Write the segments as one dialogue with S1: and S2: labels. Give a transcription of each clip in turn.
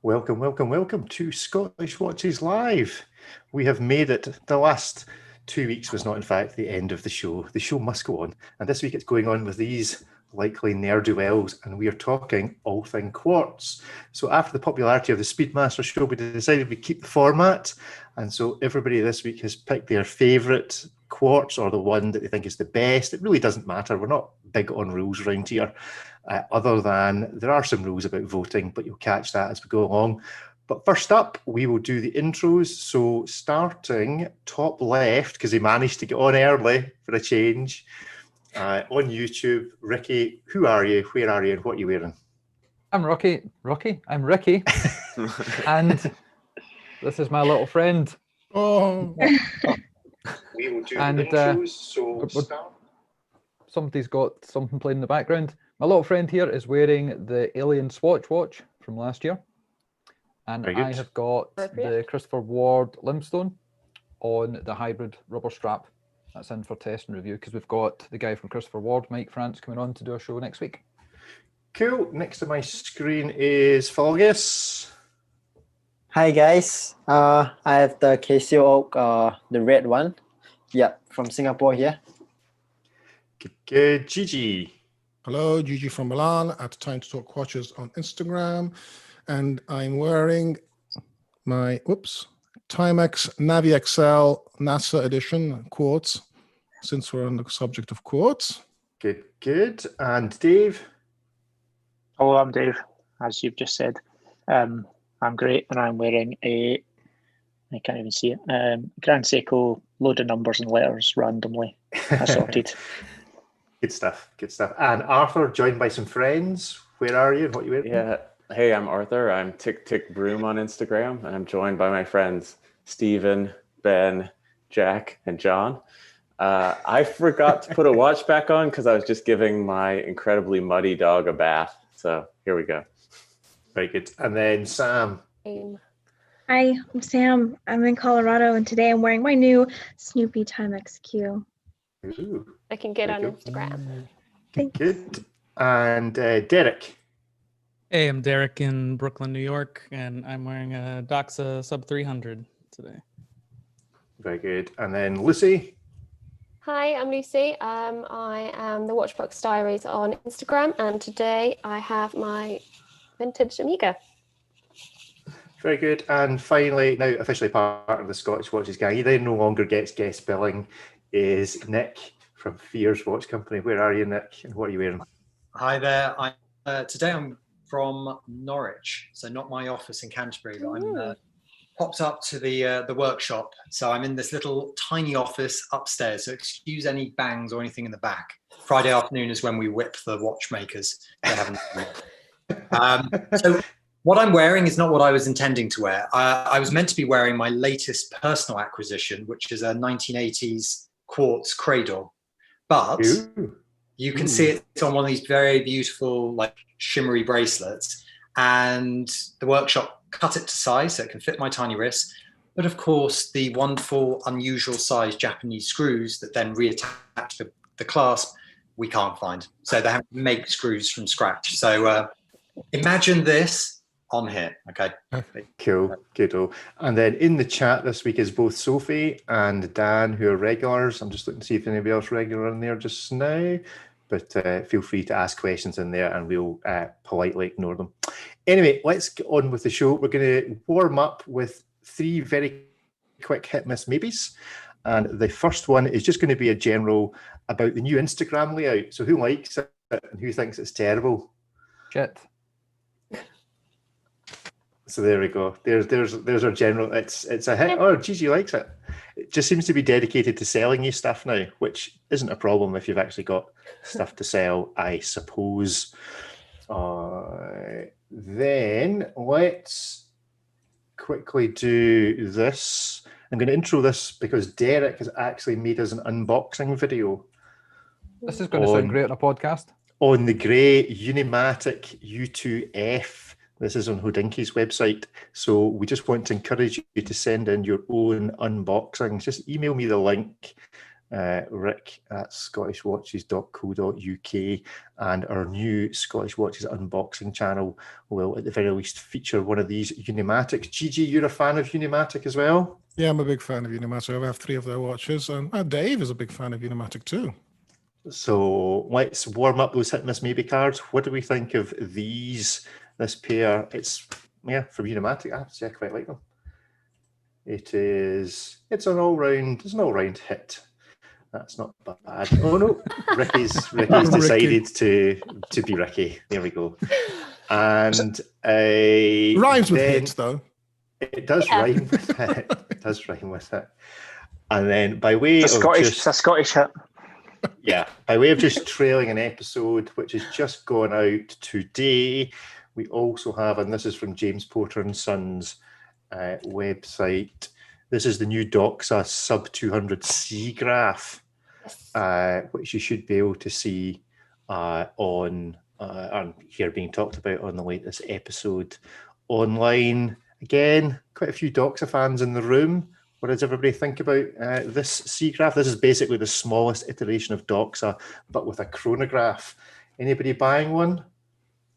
S1: Welcome, welcome, welcome to Scottish Watches Live. We have made it. The last 2 weeks was not, in fact, the end of the show. The show must go on. And this week it's going on with these likely ne'er-do-wells, and we are talking all thing quartz. So after the popularity of the Speedmaster show, we decided we'd keep the format. And so everybody this week has picked their favourite quartz or the one that they think is the best. It really doesn't matter. We're not big on rules around here. Other than there are some rules about voting, but you'll catch that as we go along. But first up, we will do the intros. So starting top left, because he managed to get on early for a change, on YouTube, Ricky, who are you, where are you, and what are you wearing?
S2: I'm Rocky. I'm Ricky. And this is my little friend.
S1: Oh. We will do the intros, so start.
S2: Somebody's got something playing in the background. My little friend here is wearing the Alien Swatch watch from last year. And I have got the Christopher Ward Limestone on the hybrid rubber strap. That's in for test and review because we've got the guy from Christopher Ward, Mike France, coming on to do a show next week.
S1: Cool. Next to my screen is Falgus.
S3: Hi guys. I have the Casio Oak, the red one. Yep, from Singapore here.
S1: Good. Gigi.
S4: Hello, Gigi from Milan at Time to Talk Watches on Instagram. And I'm wearing my, Timex Navi XL NASA edition quartz, since we're on the subject of quartz.
S1: Good, good. And Dave?
S5: Hello, I'm Dave, as you've just said. I'm great, and I'm wearing I can't even see it, Grand Seiko, load of numbers and letters randomly assorted.
S1: Good stuff, good stuff. And Arthur, joined by some friends. Where are you and what are you wearing?
S6: Yeah, hey, I'm Arthur. I'm Tick Tick Broom on Instagram, and I'm joined by my friends Stephen, Ben, Jack, and John. I forgot to put a watch back on because I was just giving my incredibly muddy dog a bath. So here we go.
S1: Very good. And then Sam.
S7: Hi, I'm Sam. I'm in Colorado, and today I'm wearing my new Snoopy Timex Q.
S1: Ooh,
S8: I can get on Instagram.
S7: Thanks.
S1: Good. And Derek.
S9: Hey, I'm Derek in Brooklyn, New York, and I'm wearing a Doxa Sub 300 today.
S1: Very good. And then Lucy.
S8: Hi, I'm Lucy. I am the Watchbox Diaries on Instagram, and today I have my vintage Amiga.
S1: Very good. And finally, now officially part of the Scottish Watches gang, he then no longer gets guest billing, is Nick from Fears Watch Company. Where are you, Nick? And what are you wearing?
S10: Hi there. Today I'm from Norwich, so not my office in Canterbury, but I'm popped up to the workshop. So I'm in this little tiny office upstairs. So excuse any bangs or anything in the back. Friday afternoon is when we whip the watchmakers. They haven't. So what I'm wearing is not what I was intending to wear. I was meant to be wearing my latest personal acquisition, which is a 1980s quartz cradle, but you can see it on one of these very beautiful, like shimmery bracelets, and the workshop cut it to size so it can fit my tiny wrist. But of course, the wonderful, unusual size Japanese screws that then reattach the clasp, we can't find. So they have to make screws from scratch. So imagine this on here, okay?
S1: Cool, good. And then in the chat this week is both Sophie and Dan, who are regulars. I'm just looking to see if anybody else regular in there just now, but feel free to ask questions in there and we'll politely ignore them. Anyway, let's get on with the show. We're going to warm up with 3 very quick hit miss maybes. And the first one is just going to be a general about the new Instagram layout. So who likes it and who thinks it's terrible?
S2: Shit.
S1: So there we go. There's our general. It's a hit. Oh, Gigi likes it. It just seems to be dedicated to selling you stuff now, which isn't a problem if you've actually got stuff to sell, I suppose. Then let's quickly do this. I'm going to intro this because Derek has actually made us an unboxing video.
S2: This is going to sound great on a podcast.
S1: On the grey Unimatic U2F. This is on Hodinkey's website. So we just want to encourage you to send in your own unboxings. Just email me the link Rick at scottishwatches.co.uk, and our new Scottish Watches unboxing channel will at the very least feature one of these Unimatics. Gigi, you're a fan of Unimatic as well?
S4: Yeah, I'm a big fan of Unimatic. I have 3 of their watches, and Dave is a big fan of Unimatic too.
S1: So let's warm up those hit miss maybe cards. What do we think of this pair? It's from Unimatic. I have to say I quite like them. It's an all-round hit. That's not bad. Oh no, Ricky's decided to be Ricky. There we go. And
S4: rhymes with hits though.
S1: It does rhyme with it. It does rhyme with it. And then by way
S5: it's a Scottish hit.
S1: Yeah, by way of just trailing an episode which has just gone out today, we also have, and this is from James Porter and Sons website. This is the new Doxa sub 200 C graph, which you should be able to see on here being talked about on the latest episode online. Again, quite a few Doxa fans in the room. What does everybody think about this C graph? This is basically the smallest iteration of Doxa, but with a chronograph. Anybody buying one?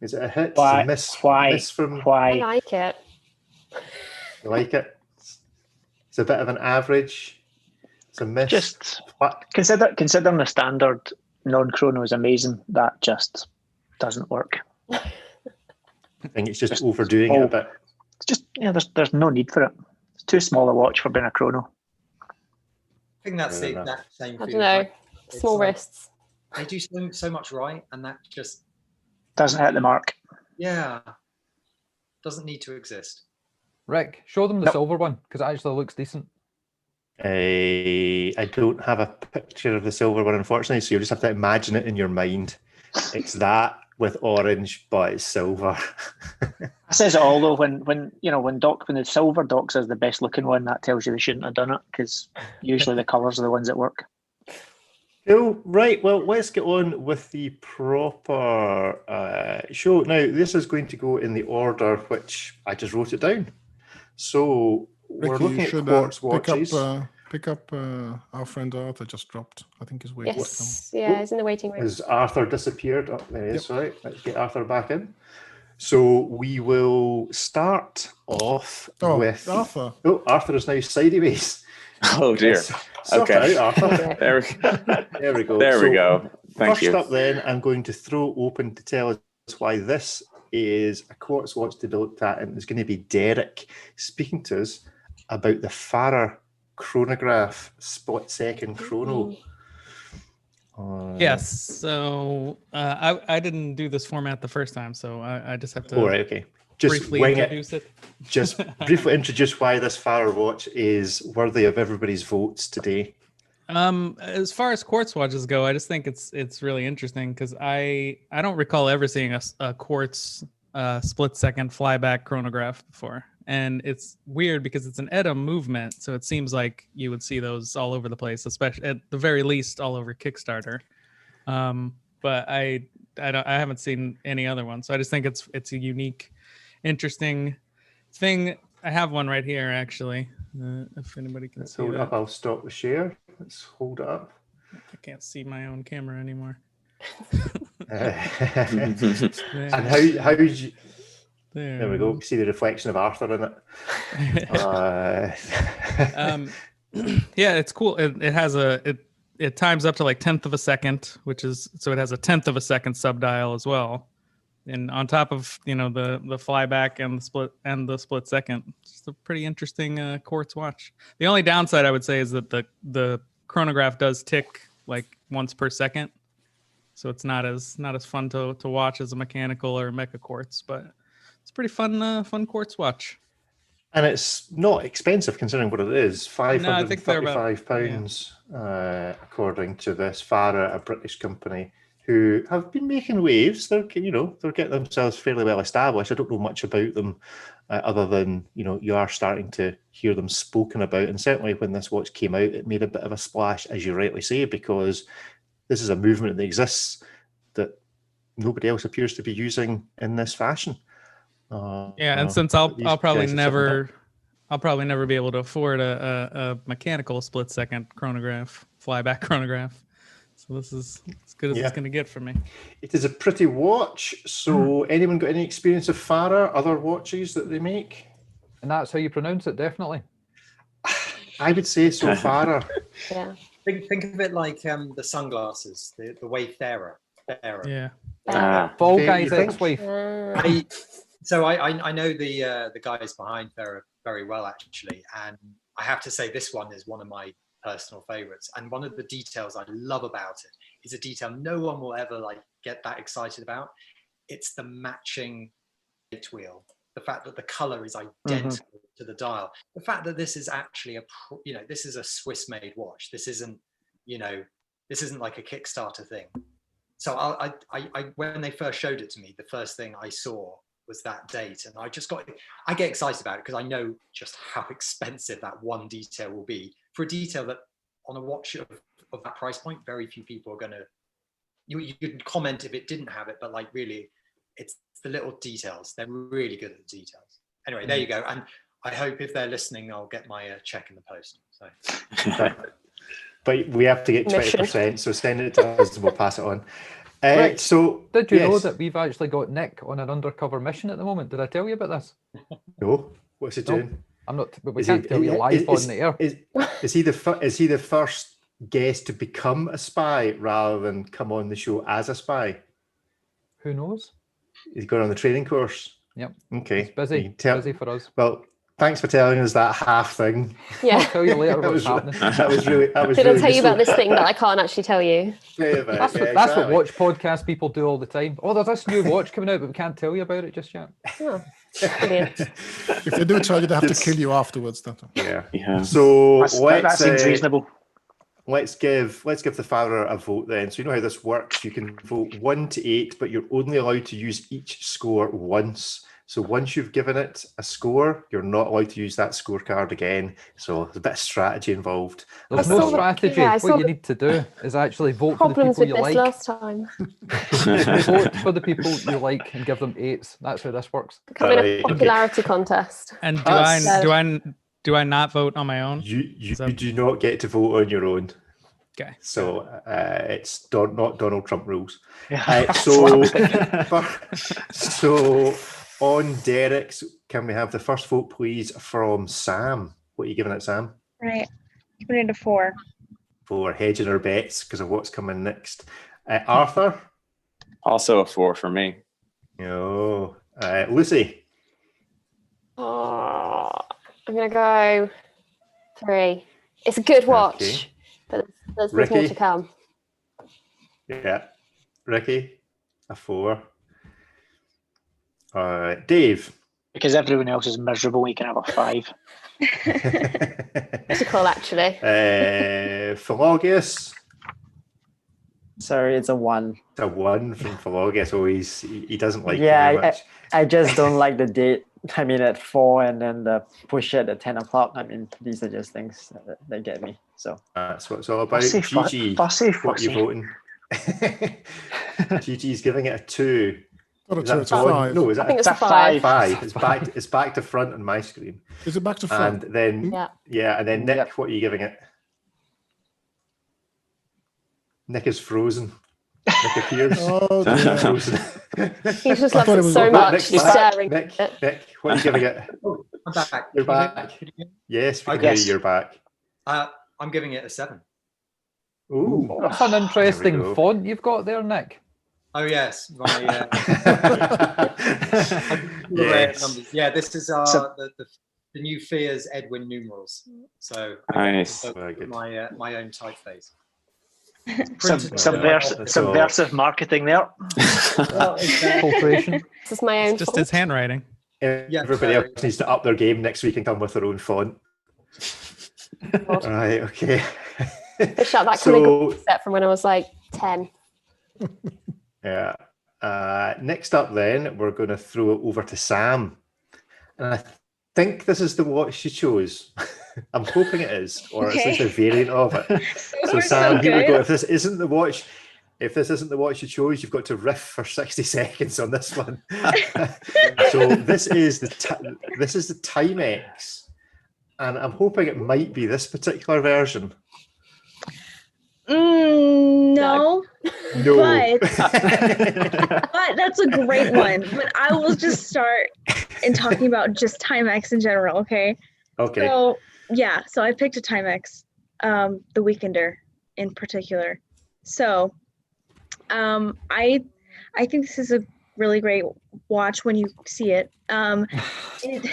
S1: Is it a hit?
S5: Why?
S1: A miss from?
S8: I like it.
S1: You like it? It's a bit of an average. It's a miss.
S5: Just considering the standard non-chrono is amazing. That just doesn't work.
S1: I think it's just overdoing it a bit.
S5: It's just there's no need for it. It's too small a watch for being a chrono.
S10: I think that's that same.
S8: I don't know. Small wrists.
S10: They do so much right, and that just
S5: doesn't hit the mark.
S10: Yeah, doesn't need to exist.
S2: Rick, show them the silver one because it actually looks decent.
S1: I don't have a picture of the silver one, unfortunately, so you just have to imagine it in your mind. It's that with orange, but it's silver.
S5: That says it all though. When the silver Doxa is the best looking one, that tells you they shouldn't have done it because usually the colours are the ones that work.
S1: Cool. Right. Well, let's get on with the proper show. Now, this is going to go in the order which I just wrote it down. So we're looking at Quartz Watches.
S4: Pick up our friend Arthur just dropped. I think he's waiting.
S8: Yes. Yeah, he's in the waiting room.
S1: Has Arthur disappeared? Oh, there he is. Right. Let's get Arthur back in. So we will start off with
S4: Arthur.
S1: Oh, Arthur is now sideways.
S6: Oh dear.
S1: Okay. Out, Arthur.
S6: There we go.
S1: There
S6: we go. Thank you.
S1: First up then, I'm going to throw open to tell us why this is a Quartz watch to be looked at, and it's going to be Derek speaking to us about the Farrer chronograph split-second chrono.
S9: Yes, so I didn't do this format the first time, so I just have to
S1: just
S9: briefly introduce it.
S1: Just briefly introduce why this Farrer watch is worthy of everybody's votes today.
S9: As far as Quartz watches go, I just think it's really interesting because I don't recall ever seeing a Quartz split-second flyback chronograph before. And it's weird because it's an EDM movement, so it seems like you would see those all over the place, especially at the very least all over Kickstarter. But I haven't seen any other one, so I just think it's a unique, interesting thing. I have one right here actually. If anybody can see
S1: hold
S9: that.
S1: Up, I'll stop the share. Let's hold it up.
S9: I can't see my own camera anymore.
S1: And how did you? There we go. See the reflection of Arthur in it.
S9: Yeah, it's cool. It has it times up to like 1/10 of a second, which is so it has a 1/10 of a second subdial as well. And on top of the flyback and the split second, it's a pretty interesting Quartz watch. The only downside I would say is that the chronograph does tick like once per second, so it's not as fun to watch as a mechanical or Mecha Quartz, but it's a pretty fun Quartz watch.
S1: And it's not expensive considering what it is. £535, according to this Farrer, a British company who have been making waves. They're getting themselves fairly well established. I don't know much about them other than you are starting to hear them spoken about. And certainly when this watch came out, it made a bit of a splash, as you rightly say, because this is a movement that exists that nobody else appears to be using in this fashion.
S9: And since I'll probably never be able to afford a mechanical split second chronograph, flyback chronograph. So this is as good as it's going to get for me.
S1: It is a pretty watch. So anyone got any experience of Farah, other watches that they make?
S2: And that's how you pronounce it, definitely.
S1: I would say so, Farah.
S8: Yeah.
S10: Think of it like the sunglasses, the Wayfarer.
S9: Yeah.
S2: Fall Guy's ex-wife.
S10: I know the guys behind Farah very well, actually, and I have to say this one is one of my personal favorites. And one of the details I love about it is a detail no one will ever get that excited about. It's the matching date wheel. The fact that the color is identical to the dial. The fact that this is actually this is a Swiss-made watch. This isn't like a Kickstarter thing. So I when they first showed it to me, the first thing I saw was that date, and I get excited about it because I know just how expensive that one detail will be for a detail that on a watch of that price point, very few people are going to. You could comment if it didn't have it, but really, it's the little details. They're really good at the details. Anyway, there you go. And I hope if they're listening, I'll get my check in the post. So.
S1: But we have to get 20%, so send it to us and we'll pass it on.
S2: Right.
S1: So
S2: did you know that we've actually got Nick on an undercover mission at the moment? Did I tell you about this?
S1: No. What's he doing?
S2: I'm not. But we can't tell you live on the air.
S1: Is he the first guest to become a spy rather than come on the show as a spy?
S2: Who knows?
S1: He's going on the training course.
S2: Yep.
S1: Okay.
S2: It's busy. Busy for us.
S1: Well, thanks for telling us that half thing.
S8: Yeah.
S2: I'll tell you later what's happening.
S1: That was really
S8: Did I tell you about this thing that I can't actually tell you?
S2: That's what watch podcast people do all the time. Oh, there's this new watch coming out, but we can't tell you about it just yet.
S8: Oh, brilliant.
S4: If they do tell you, they have to kill you afterwards.
S1: Yeah. So
S5: that seems reasonable.
S1: Let's give the father a vote then. So you know how this works. You can vote 1 to 8, but you're only allowed to use each score once. So once you've given it a score, you're not allowed to use that scorecard again. So there's a bit of strategy involved.
S2: There's no strategy. What you need to do is actually vote for the people you like.
S8: Last time.
S2: Vote for the people you like and give them 8s. That's how this works.
S8: Becoming a popularity contest.
S9: And do I not vote on my own?
S1: You do not get to vote on your own.
S9: Okay.
S1: So it's not Donald Trump rules.
S5: Yeah.
S1: So on Derek's, can we have the first vote, please, from Sam? What are you giving it, Sam?
S7: Right. Giving it a 4.
S1: 4, hedging our bets because of what's coming next. Arthur?
S6: Also a 4 for me.
S1: No. Lucy?
S8: Oh, I'm going to go 3. It's a good watch, but there's more to come.
S1: Yeah. Ricky? A 4. Dave?
S5: Because everyone else is miserable, we can have a 5.
S8: It's a call, actually.
S1: Philogius?
S3: Sorry, it's a 1.
S1: It's a 1 from Philogius. Oh, he doesn't like it very much.
S3: I just don't like the date. I mean, at 4 and then the push at 10 o'clock. I mean, these are just things that get me. So
S1: that's what it's all about. Gigi, what are you voting? Gigi's giving it a 2.
S4: It's a 5.
S1: No, is that
S8: it's a 5?
S1: 5. It's back to front on my screen.
S4: Is it back to front?
S1: And then and then Nick, what are you giving it? Nick is frozen. Nick appears.
S4: Oh,
S1: frozen.
S8: He just loves it so much. He's staring.
S1: Nick, what are you giving it?
S10: I'm back.
S1: You're back. Yes, we can hear you. You're back.
S10: I'm giving it a 7.
S1: Ooh,
S2: that's an interesting font you've got there, Nick.
S10: Oh yes,
S1: yes.
S10: Yeah, this is the new Fears Edwin numerals. So
S6: nice.
S10: My own typeface.
S5: Subversive marketing there.
S2: Corporation.
S8: This is my own.
S9: Just his handwriting.
S1: Everybody else needs to up their game next week and come with their own font. Right. Okay.
S8: Fish out that calligraphy set from when I was like 10.
S1: Yeah. Next up, then we're going to throw it over to Sam, and I think this is the watch she chose. I'm hoping it is, or it's just a variant of it. So Sam, here we go. If this isn't the watch you chose, you've got to riff for 60 seconds on this one. So this is the Timex, and I'm hoping it might be this particular version.
S7: No.
S1: No.
S7: But that's a great one. But I will just start in talking about just Timex in general, okay?
S1: Okay.
S7: So yeah, so I picked a Timex, the Weekender in particular. So I think this is a really great watch when you see it. It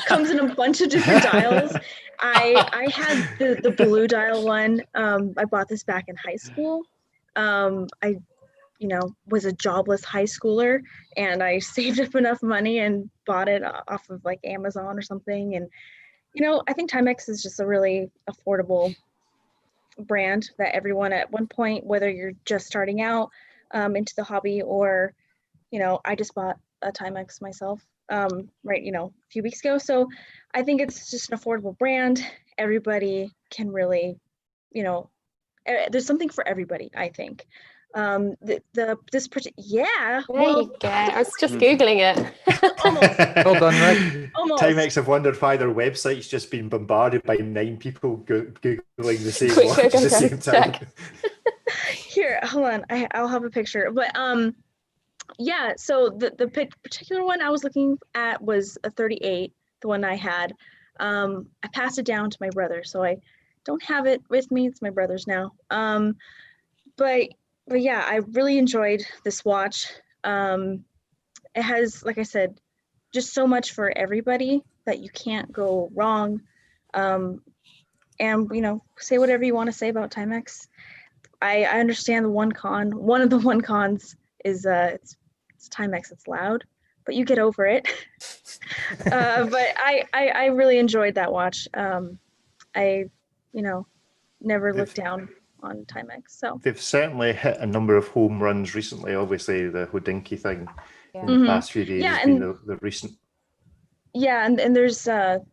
S7: comes in a bunch of different dials. I had the blue dial one. I bought this back in high school. I was a jobless high schooler, and I saved up enough money and bought it off of like Amazon or something. And I think Timex is just a really affordable brand that everyone at one point, whether you're just starting out into the hobby or I just bought a Timex myself right a few weeks ago. So I think it's just an affordable brand. Everybody can really there's something for everybody, I think. Yeah.
S8: There you go. I was just Googling it.
S7: Almost.
S2: Well done, Rick.
S7: Almost.
S1: Timex have wondered why their website's just been bombarded by 9 people Googling the same
S8: Quick,
S1: watch at the same time.
S8: check.
S7: Here, hold on. I'll have a picture. But yeah, so the particular one I was looking at was a 38, the one I had. I passed it down to my brother, so I don't have it with me. It's my brother's now. But yeah, I really enjoyed this watch. It has, like I said, just so much for everybody that you can't go wrong. And say whatever you want to say about Timex. I understand the one con. One of the one cons is it's Timex. It's loud, but you get over it. But I really enjoyed that watch. I never looked down on Timex. So
S1: they've certainly hit a number of home runs recently. Obviously, the Hodinkee thing in the past few days has been the recent.
S7: Yeah, and there's the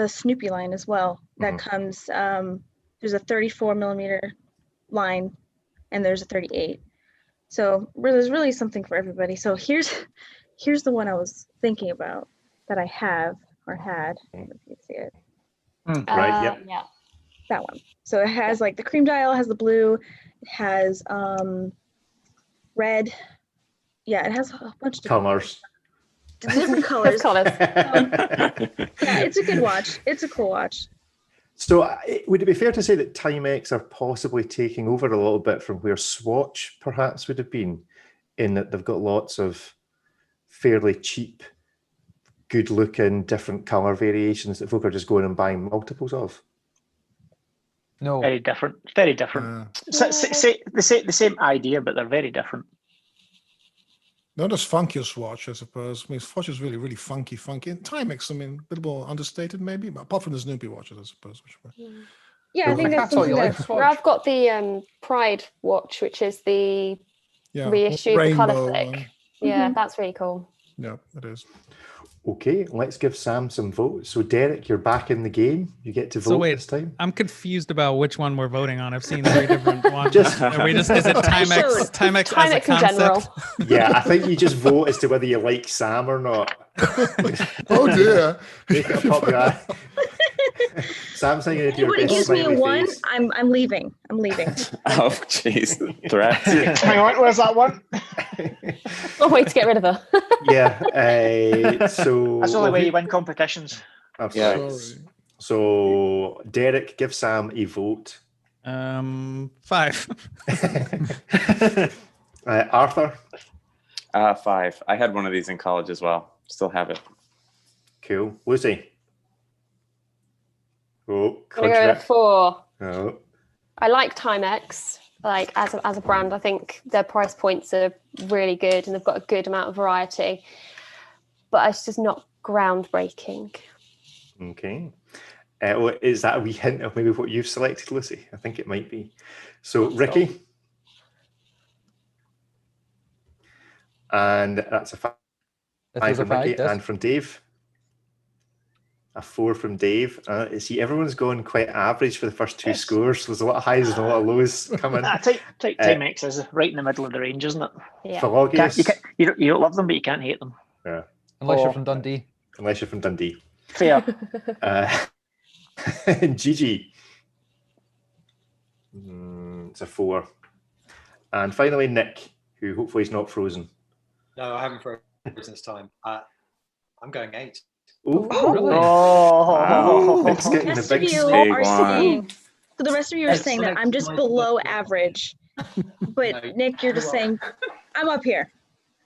S7: Snoopy line as well that comes. There's a 34 millimeter line, and there's a 38. So there's really something for everybody. So here's the one I was thinking about that I have or had. If you can see it.
S1: Right. Yep.
S8: Yeah.
S7: That one. So it has like the cream dial, has the blue, it has red. Yeah, it has a bunch of
S1: colors.
S7: Different colors.
S8: Colors.
S7: Yeah, it's a good watch. It's a cool watch.
S1: So would it be fair to say that Timex are possibly taking over a little bit from where Swatch perhaps would have been, in that they've got lots of fairly cheap, good looking, different color variations that folk are just going and buying multiples of?
S2: No.
S5: Very different. Very different. The same idea, but they're very different.
S4: Not as funky as Swatch, I suppose. I mean, Swatch is really, really funky. And Timex, I mean, a little more understated maybe, but apart from the Snoopy watches, I suppose.
S7: Yeah, I think that's something that...
S8: I've got the Pride watch, which is the reissue, the colour flick. Yeah, that's really cool.
S4: Yeah, it is.
S1: Okay, let's give Sam some votes. So Derek, you're back in the game. You get to vote this time.
S9: I'm confused about which one we're voting on. I've seen 3 different ones. Is it Timex as a concept?
S1: Yeah, I think you just vote as to whether you like Sam or not.
S4: Oh dear.
S1: Make it a popular. Sam's saying it.
S7: Anybody gives me a 1, I'm leaving. I'm leaving.
S6: Oh jeez, threats.
S5: Hang on, where's that one?
S8: One way to get rid of her.
S1: Yeah. So
S5: that's the only way you win competitions.
S1: Yeah. So Derek, give Sam a vote.
S9: 5.
S1: Arthur.
S6: 5. I had one of these in college as well. Still have it.
S1: Cool. Lucy. Oh,
S8: I'm gonna go with a 4.
S1: Oh.
S8: I like Timex, like as a brand. I think their price points are really good and they've got a good amount of variety, but it's just not groundbreaking.
S1: Okay. Well, is that a wee hint of maybe what you've selected, Lucy? I think it might be. So Ricky. And that's a 5 from Ricky,
S2: yes.
S1: And from Dave. A 4 from Dave. See, everyone's going quite average for the first 2 scores. So there's a lot of highs and a lot of lows coming.
S5: Timex is right in the middle of the range, isn't it?
S8: Yeah.
S1: You
S5: don't love them, but you can't hate them.
S1: Yeah.
S2: Unless you're from Dundee.
S1: Unless you're from Dundee.
S5: Fair.
S1: Gigi. It's a 4. And finally, Nick, who hopefully is not frozen.
S10: No, I haven't frozen this time. I'm going 8.
S1: Ooh.
S2: Really?
S6: Wow.
S1: Nick's
S7: The
S1: getting a
S7: rest of
S1: big
S7: you
S1: scoop.
S6: Big
S7: are
S6: one.
S7: saying. So the rest of you are
S10: Yes,
S7: saying that
S10: Alex,
S7: I'm just
S10: my-
S7: below average, but
S10: No,
S7: Nick, you're just saying I'm up here.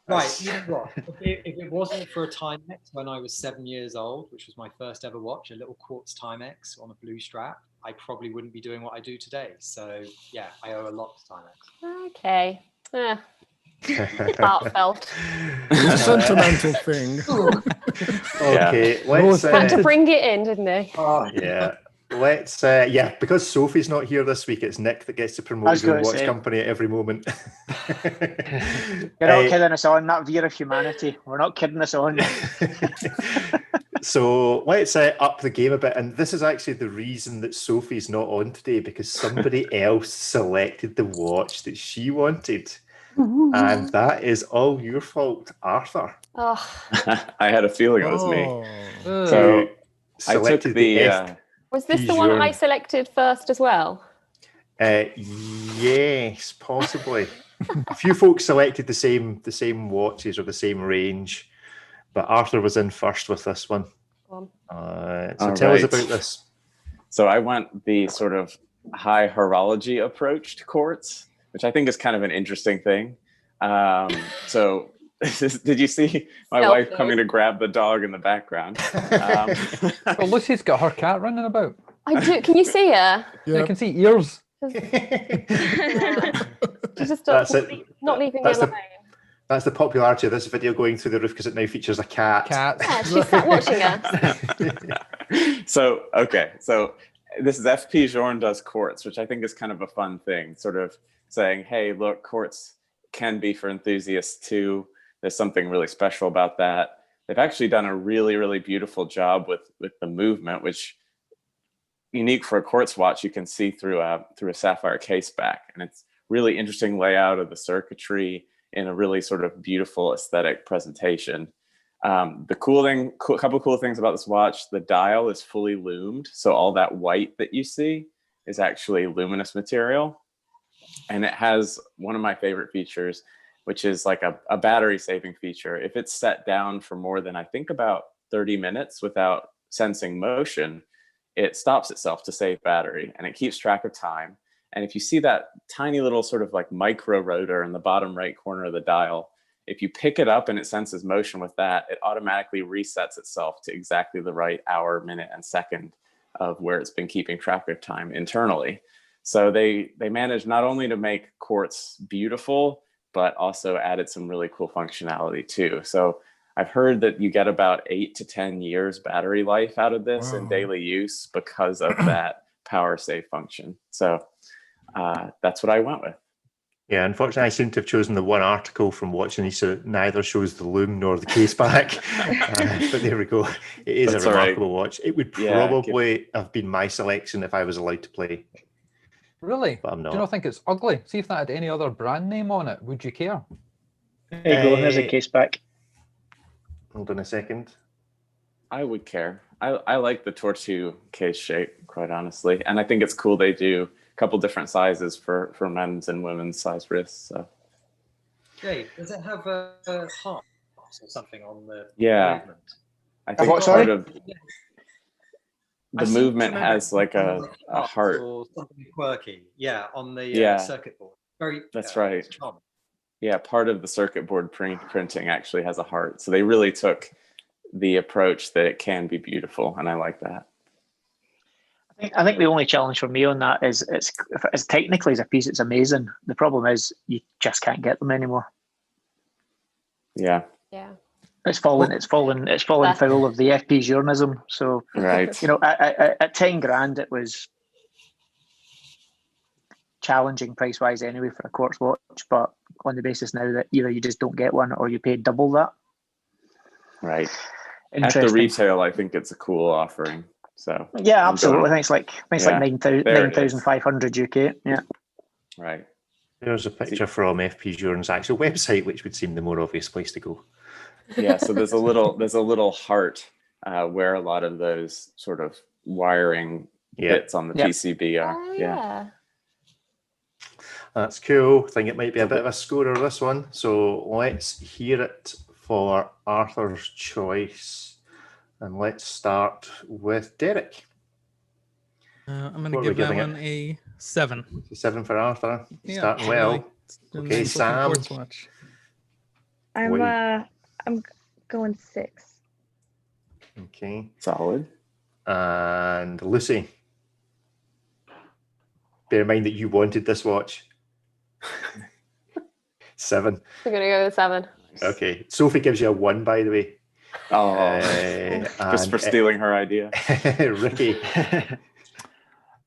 S10: Right, you know what? If it wasn't for a Timex when I was 7 years old, which was my first ever watch, a little Quartz Timex on a blue strap, I probably wouldn't be doing what I do today. So yeah, I owe a lot to Timex.
S8: Okay. Heartfelt.
S4: It's a sentimental thing.
S1: Okay,
S8: Had to bring it in, didn't he?
S1: Yeah. Because Sophie's not here this week, it's Nick that gets to promote his own watch company at every moment.
S5: You're not kidding us on, that veer of humanity. We're not kidding us on.
S1: So let's up the game a bit. And this is actually the reason that Sophie's not on today, because somebody else selected the watch that she wanted. And that is all your fault, Arthur.
S8: Oh.
S6: I had a feeling it was me.
S1: So
S6: I took the...
S8: Was this the one I selected first as well?
S1: Yes, possibly. A few folks selected the same watches or the same range, but Arthur was in first with this one. So tell us about this.
S6: So I went the sort of high horology approach to quartz, which I think is kind of an interesting thing. So did you see my wife coming to grab the dog in the background?
S2: Well, Lucy's got her cat running about.
S8: I do. Can you see her?
S2: Yeah. I can see ears.
S8: She's just not leaving me alone.
S1: That's the popularity of this video going through the roof, because it now features a cat.
S8: Yeah, she's sat watching us.
S6: So this is F.P Journe does quartz, which I think is kind of a fun thing, sort of saying, hey, look, quartz can be for enthusiasts too. There's something really special about that. They've actually done a really, really beautiful job with the movement, which unique for a quartz watch. You can see through a sapphire case back, and it's really interesting layout of the circuitry in a really sort of beautiful aesthetic presentation. The couple cool things about this watch: the dial is fully lumed, so all that white that you see is actually luminous material. And it has one of my favorite features, which is like a battery saving feature. If it's set down for more than, I think, about 30 minutes without sensing motion, it stops itself to save battery, and it keeps track of time. And if you see that tiny little sort of like micro rotor in the bottom right corner of the dial, if you pick it up and it senses motion with that, it automatically resets itself to exactly the right hour, minute, and second of where it's been keeping track of time internally. So they managed not only to make quartz beautiful, but also added some really cool functionality too. So I've heard that you get about 8 to 10 years battery life out of this in daily use because of that power save function. So that's what I went with.
S1: Yeah, unfortunately, I seem to have chosen the one article from Watching neither shows the loom nor the case back. But there we go. It is a remarkable watch. It would probably have been my selection if I was allowed to play.
S2: Really?
S1: But I'm not.
S2: Do you not think it's ugly? See if that had any other brand name on it. Would you care?
S5: There you go. There's a case back.
S1: Hold on a second.
S6: I would care. I like the Tortue case shape, quite honestly. And I think it's cool they do a couple different sizes for men's and women's size wrists. So.
S10: Jay, does it have a heart or something on the movement?
S6: I think part of the movement has like a heart.
S10: Or something quirky. Yeah, on the circuit board.
S6: That's right. Yeah, part of the circuit board printing actually has a heart. So they really took the approach that it can be beautiful, and I like that.
S5: I think the only challenge for me on that is it's technically as a piece, it's amazing. The problem is you just can't get them anymore.
S6: Yeah.
S8: Yeah.
S5: It's fallen foul of the F.P Journism. So
S6: right.
S5: You know, at 10 grand, it was challenging price wise anyway for a quartz watch, but on the basis now that either you just don't get one or you pay double that.
S6: Right. At the retail, I think it's a cool offering. So
S5: yeah, absolutely. I think it's like 9,500 UK. Yeah.
S6: Right.
S1: There's a picture from F.P Journe's actual website, which would seem the more obvious place to go.
S6: Yeah. So there's a little heart where a lot of those sort of wiring bits on the PCB are.
S8: Oh, yeah.
S1: That's cool. I think it might be a bit of a scorer, this one. So let's hear it for Arthur's choice. And let's start with Derek.
S9: I'm going to give that one a 7.
S1: 7 for Arthur.
S9: Yeah,
S1: Starting well.
S9: Really
S1: Okay,
S9: nice looking
S1: Sam.
S9: Quartz watch.
S7: I'm going 6.
S1: Okay.
S6: Solid.
S1: And Lucy. Bear in mind that you wanted this watch. 7.
S8: We're going to go with 7.
S1: Okay. Sophie gives you a 1, by the way.
S6: Oh, just for stealing her idea.
S1: Ricky.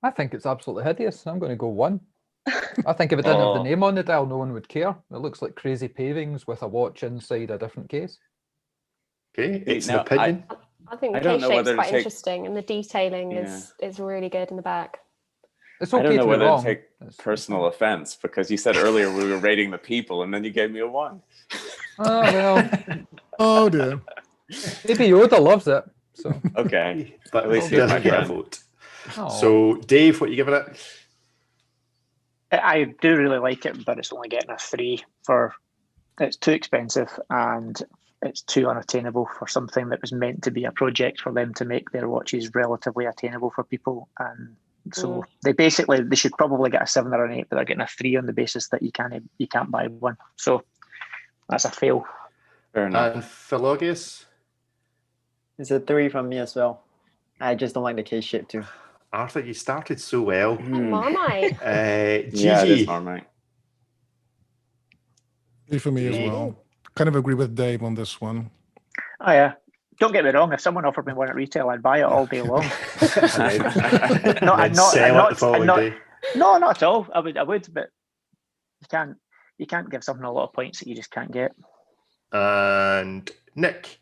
S2: I think it's absolutely hideous. I'm going to go 1. I think if it didn't have the name on the dial, no one would care. It looks like crazy pavings with a watch inside a different case.
S1: Okay, it's an opinion.
S8: I think the case shape's quite interesting, and the detailing is really good in the back.
S2: It's okay
S6: I don't know
S2: to be
S6: whether
S2: wrong.
S6: to take personal offense, because you said earlier we were rating the people, and then you gave me a 1.
S2: Oh, well.
S4: Oh, dear.
S2: Maybe Yoda loves it. So
S6: Okay,
S1: but
S6: at least
S1: he
S6: he's
S1: doesn't
S6: my
S1: get a
S6: friend.
S1: vote.
S2: Oh.
S1: So, Dave, what are you giving it?
S5: I do really like it, but it's only getting a 3 for it's too expensive and it's too unattainable for something that was meant to be a project for them to make their watches relatively attainable for people. And so they should probably get a 7 or an 8, but they're getting a 3 on the basis that you can't buy one. So that's a fail.
S6: Fair enough.
S1: And Philogius?
S3: It's a 3 from me as well. I just don't like the case shape too.
S1: Arthur, you started so well.
S8: Marmite.
S1: Gigi.
S6: Yeah, it is Marmite.
S4: 3 for me as well. Kind of agree with Dave on this one.
S5: Oh yeah. Don't get me wrong. If someone offered me one at retail, I'd buy it all day long. No, not at all. I would, but you can't give something a lot of points that you just can't get.
S1: And Nick.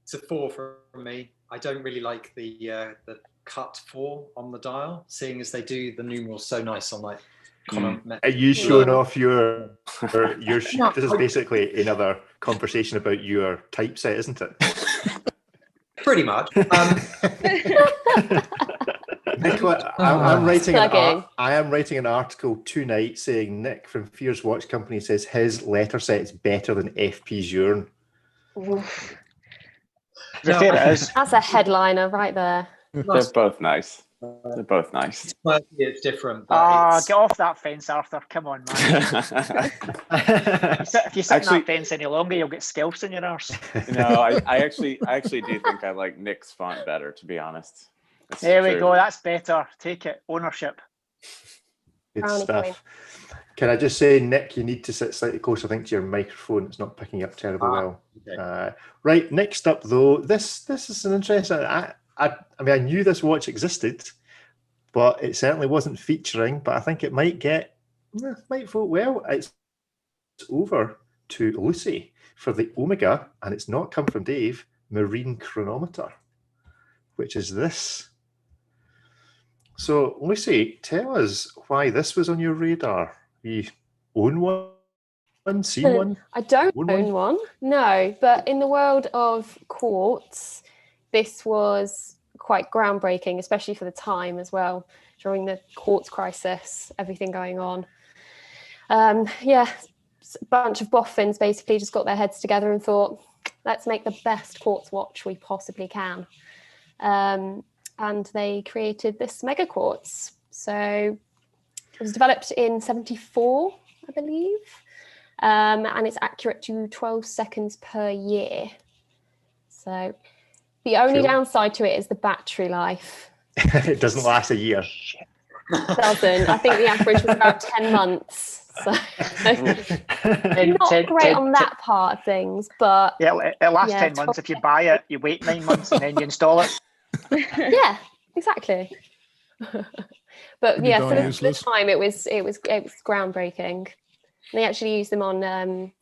S10: It's a 4 from me. I don't really like the cut 4 on the dial, seeing as they do the numerals so nice on like Chronometer.
S1: Are you showing off your this is basically another conversation about your typeset, isn't it?
S10: Pretty much.
S1: Nicola, I am writing an article tonight saying Nick from Fears Watch Company says his letter set's better than F.P Journe.
S8: That's a headliner right there.
S6: They're both nice. They're both nice.
S10: It's different.
S5: Get off that fence, Arthur. Come on, man. If you sit on that fence any longer, you'll get scalps in your arse.
S6: No, I actually do think I like Nick's font better, to be honest.
S5: There we go. That's better. Take it. Ownership.
S1: Good stuff. Can I just say, Nick, you need to sit slightly closer, I think, to your microphone. It's not picking up terribly well. Okay. Right, next up, though, this is an interesting... I mean, I knew this watch existed, but it certainly wasn't featuring, but I think it might vote well. It's over to Lucy for the Omega, and it's not come from Dave, Marine Chronometer, which is this. So, Lucy, tell us why this was on your radar. You own one? Seen one?
S8: I don't own one, no. But in the world of quartz, this was quite groundbreaking, especially for the time as well, during the quartz crisis, everything going on. A bunch of boffins basically just got their heads together and thought, let's make the best quartz watch we possibly can. And they created this mega quartz. So it was developed in 1974, I believe, and it's accurate to 12 seconds per year. So the only downside to it is the battery life.
S1: It doesn't last a year.
S8: It doesn't. I think the average was about 10 months. So not great on that part of things, but
S5: it lasts 10 months. If you buy it, you wait 9 months and then you install it.
S8: Yeah, exactly. But for the time it was groundbreaking. They actually used them on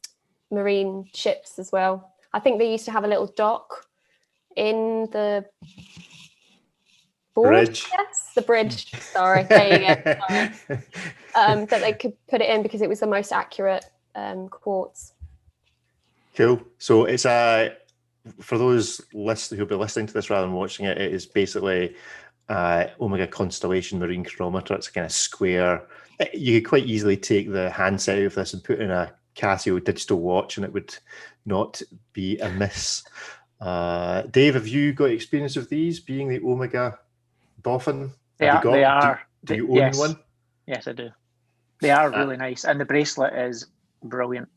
S8: marine ships as well. I think they used to have a little dock in the
S1: bridge.
S8: Yes, the bridge. Sorry, there you go. Sorry. That they could put it in because it was the most accurate quartz.
S1: Cool. So it's for those who'll be listening to this rather than watching it, it is basically Omega Constellation Marine Chronometer. It's a kind of square. You could quite easily take the handset out of this and put in a Casio digital watch, and it would not be amiss. Dave, have you got experience of these, being the Omega Dolphin?
S5: They are.
S1: Do you own one?
S5: Yes, I do. They are really nice, and the bracelet is brilliant.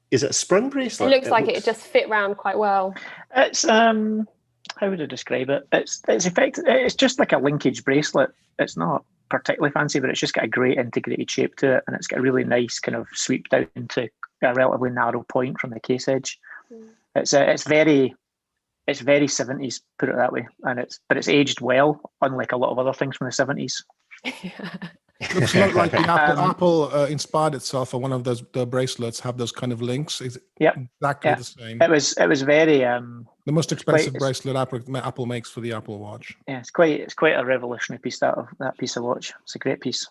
S1: Is it a sprung bracelet?
S8: It looks like it just fit round quite well.
S5: It's how would I describe it? It's effective. It's just like a linkage bracelet. It's not particularly fancy, but it's just got a great integrated shape to it, and it's got a really nice kind of sweep down into a relatively narrow point from the case edge. It's very 70s, put it that way, but it's aged well, unlike a lot of other things from the 70s.
S4: Looks a lot like the Apple inspired itself for one of the bracelets have those kind of links. Exactly the same.
S5: It was very
S4: the most expensive bracelet Apple makes for the Apple Watch.
S5: Yeah, it's quite a revolutionary piece, that piece of watch. It's a great piece.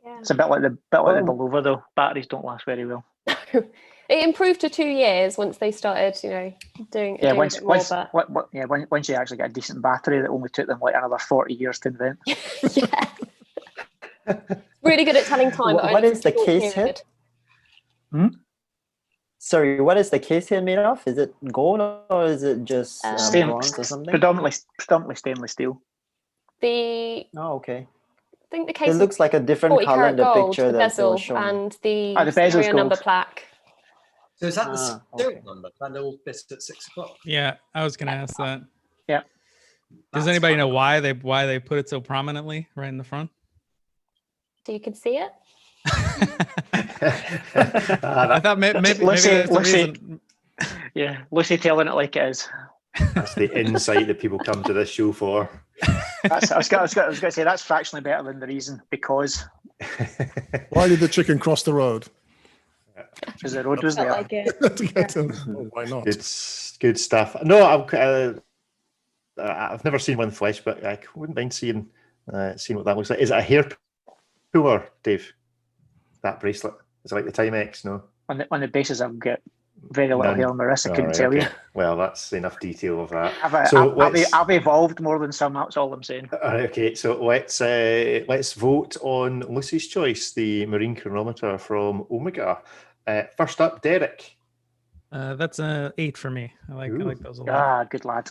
S8: Yeah.
S5: It's a bit like the Belova though. Batteries don't last very well.
S8: It improved to 2 years once they started, doing a bit more.
S5: Once you actually get a decent battery, that only took them like another 40 years to invent.
S8: Yeah. Really good at telling time.
S3: What is the case head? Sorry, what is the case head made of? Is it gold or is it just bronze or something?
S5: Predominantly stainless steel.
S8: Okay.
S3: I
S8: think the case.
S3: It looks like a different color in the picture
S8: the
S3: that
S8: bezel
S3: was shown.
S8: and the
S5: serial
S8: number plaque.
S10: So is that the serial number? That little bit at 6 o'clock?
S9: Yeah, I was going to ask that.
S5: Yeah.
S9: Does anybody know why they put it so prominently right in the front?
S8: So you could see it.
S9: I thought maybe that's the reason.
S5: Yeah, Lucy telling it like it is.
S1: That's the insight that people come to this show for.
S5: I was going to say that's fractionally better than the reason, because.
S4: Why did the chicken cross the road?
S5: Because the road was there.
S7: Like it.
S4: Why not?
S1: It's good stuff. No, I've never seen one in flesh, but I wouldn't mind seeing what that looks like. Is it a hair puller, Dave? That bracelet? Is it like the Timex? No.
S5: On the basis I've got very little hair on my wrist, I couldn't tell you.
S1: Well, that's enough detail of that.
S5: I've evolved more than some. That's all I'm saying.
S1: Okay, so let's vote on Lucy's choice, the Marine Chronometer from Omega. First up, Derek.
S9: That's an 8 for me. I like those a lot.
S5: Good lad.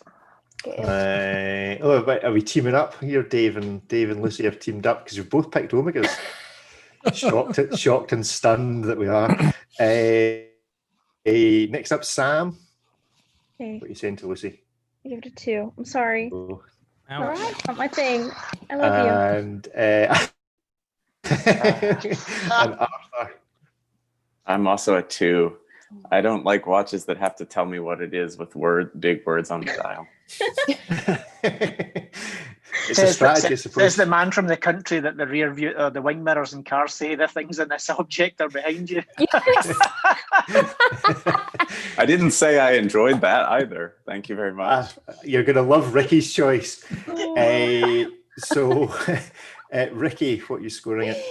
S1: Are we teaming up here? Dave and Lucy have teamed up because we've both picked Omegas. Shocked and stunned that we are. Next up, Sam.
S7: Okay.
S1: What are you saying to Lucy?
S7: I give it a 2. I'm sorry.
S1: Oh.
S7: All right. Not my thing. I love you.
S1: And Arthur.
S6: I'm also a 2. I don't like watches that have to tell me what it is with big words on the dial.
S1: It's a strategy, I suppose.
S5: Says the man from the country that the rear view, the wing mirrors in cars say the things in this object are behind you.
S8: Yes.
S6: I didn't say I enjoyed that either. Thank you very much.
S1: You're going to love Ricky's choice. Ricky, what are you scoring it?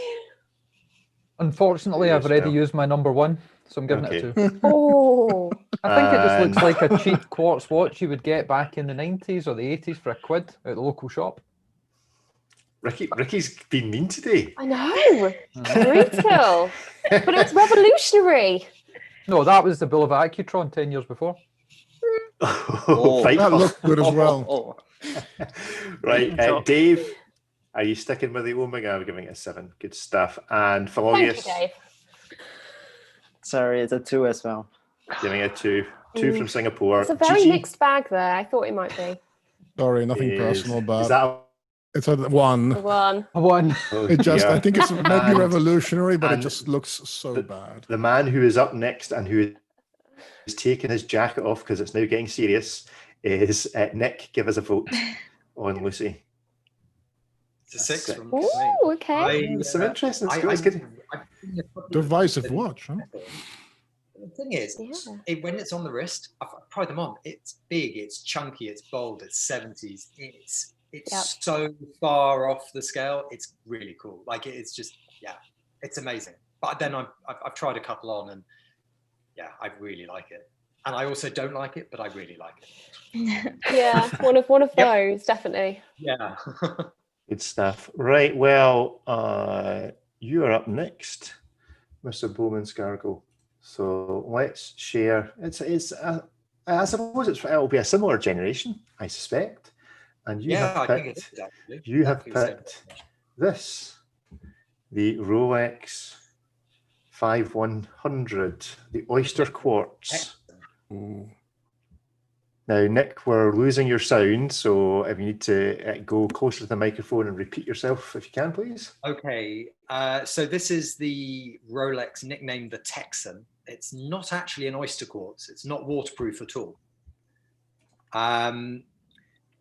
S2: Unfortunately, I've already used my number 1, so I'm giving it a 2.
S8: Oh.
S2: I think it just looks like a cheap quartz watch you would get back in the 90s or the 80s for £1 at the local shop.
S1: Ricky's been mean today.
S8: I know. Brutal. But it's revolutionary.
S2: No, that was the Bull of Accutron 10 years before.
S4: That looked good as well.
S1: Right, Dave, are you sticking with the Omega? I'm giving it a 7. Good stuff. And Felonius?
S8: Thank you, Dave.
S3: Sorry, it's a 2 as well.
S1: Giving it a 2. 2 from Singapore.
S8: It's a very mixed bag there. I thought it might be.
S4: Sorry, nothing personal, but
S1: is that
S4: it's a 1.
S8: A 1.
S2: A 1.
S4: It just, I think it's maybe revolutionary, but it just looks so bad.
S1: The man who is up next and who is taking his jacket off because it's now getting serious is Nick. Give us a vote on Lucy.
S10: It's a 6 from
S8: me. Oh, okay.
S1: There's some interesting skills.
S4: Divisive watch, huh?
S10: The thing is, when it's on the wrist, I've tried them on. It's big, it's chunky, it's bold, it's 70s. It's so far off the scale. It's really cool. Like it's just, it's amazing. But then I've tried a couple on, and I really like it. And I also don't like it, but I really like it.
S8: Yeah, one of those, definitely.
S10: Yeah.
S1: Good stuff. Right. Well, you are up next, Mr. Bowman Scargill. So let's share. I suppose it'll be a similar generation, I suspect. And you have picked,
S10: I think it is, actually.
S1: you have picked this, the Rolex 5100, the Oyster Quartz.
S4: Ooh.
S1: Now, Nick, we're losing your sound, so if you need to go closer to the microphone and repeat yourself, if you can, please.
S10: Okay, so this is the Rolex nicknamed the Texan. It's not actually an Oyster Quartz. It's not waterproof at all.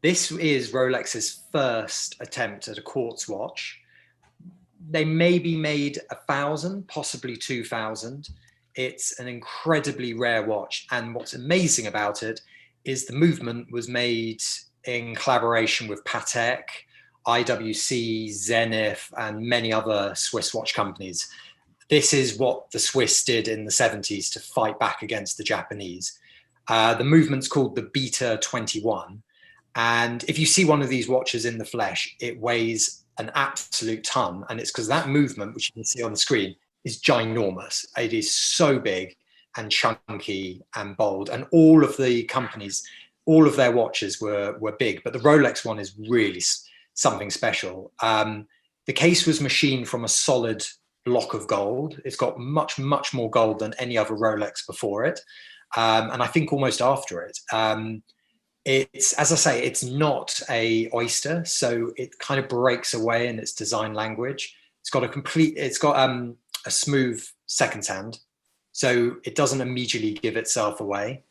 S10: This is Rolex's first attempt at a quartz watch. They maybe made 1,000, possibly 2,000. It's an incredibly rare watch. And what's amazing about it is the movement was made in collaboration with Patek, IWC, Zenith, and many other Swiss watch companies. This is what the Swiss did in the 70s to fight back against the Japanese. The movement's called the Beta 21. And if you see one of these watches in the flesh, it weighs an absolute ton. And it's because that movement, which you can see on the screen, is ginormous. It is so big and chunky and bold. And all of the companies, all of their watches were big. But the Rolex one is really something special. The case was machined from a solid block of gold. It's got much, much more gold than any other Rolex before it. And I think almost after it. It's, as I say, it's not a Oyster, so it kind of breaks away in its design language. It's got a smooth second hand, so it doesn't immediately give itself away.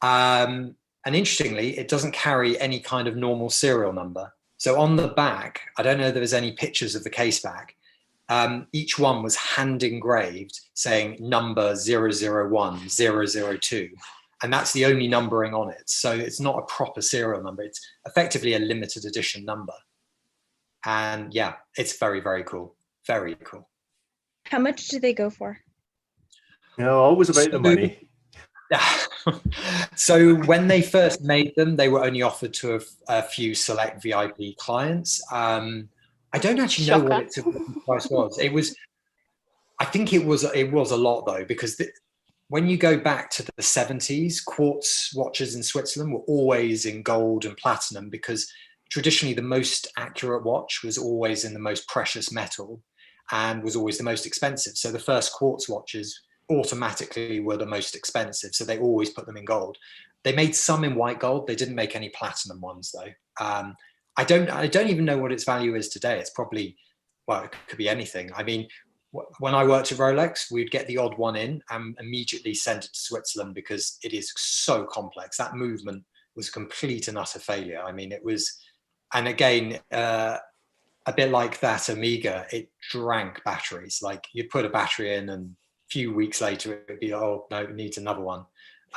S10: And interestingly, it doesn't carry any kind of normal serial number. So on the back, I don't know if there's any pictures of the case back. Each one was hand engraved saying number 001, 002. And that's the only numbering on it. So it's not a proper serial number. It's effectively a limited edition number. And yeah, it's very, very cool. Very cool.
S7: How much do they go for?
S1: No, always about the money.
S10: So when they first made them, they were only offered to a few select VIP clients. I don't actually know what its price was. I think it was a lot though, because when you go back to the 70s, quartz watches in Switzerland were always in gold and platinum because traditionally the most accurate watch was always in the most precious metal and was always the most expensive. So the first quartz watches automatically were the most expensive. So they always put them in gold. They made some in white gold. They didn't make any platinum ones though. I don't even know what its value is today. It's probably, well, it could be anything. I mean, when I worked at Rolex, we'd get the odd one in and immediately send it to Switzerland because it is so complex. That movement was a complete and utter failure. I mean, it was, and again, a bit like that Omega, it drank batteries. Like you'd put a battery in and a few weeks later, it'd be, oh, no, it needs another one.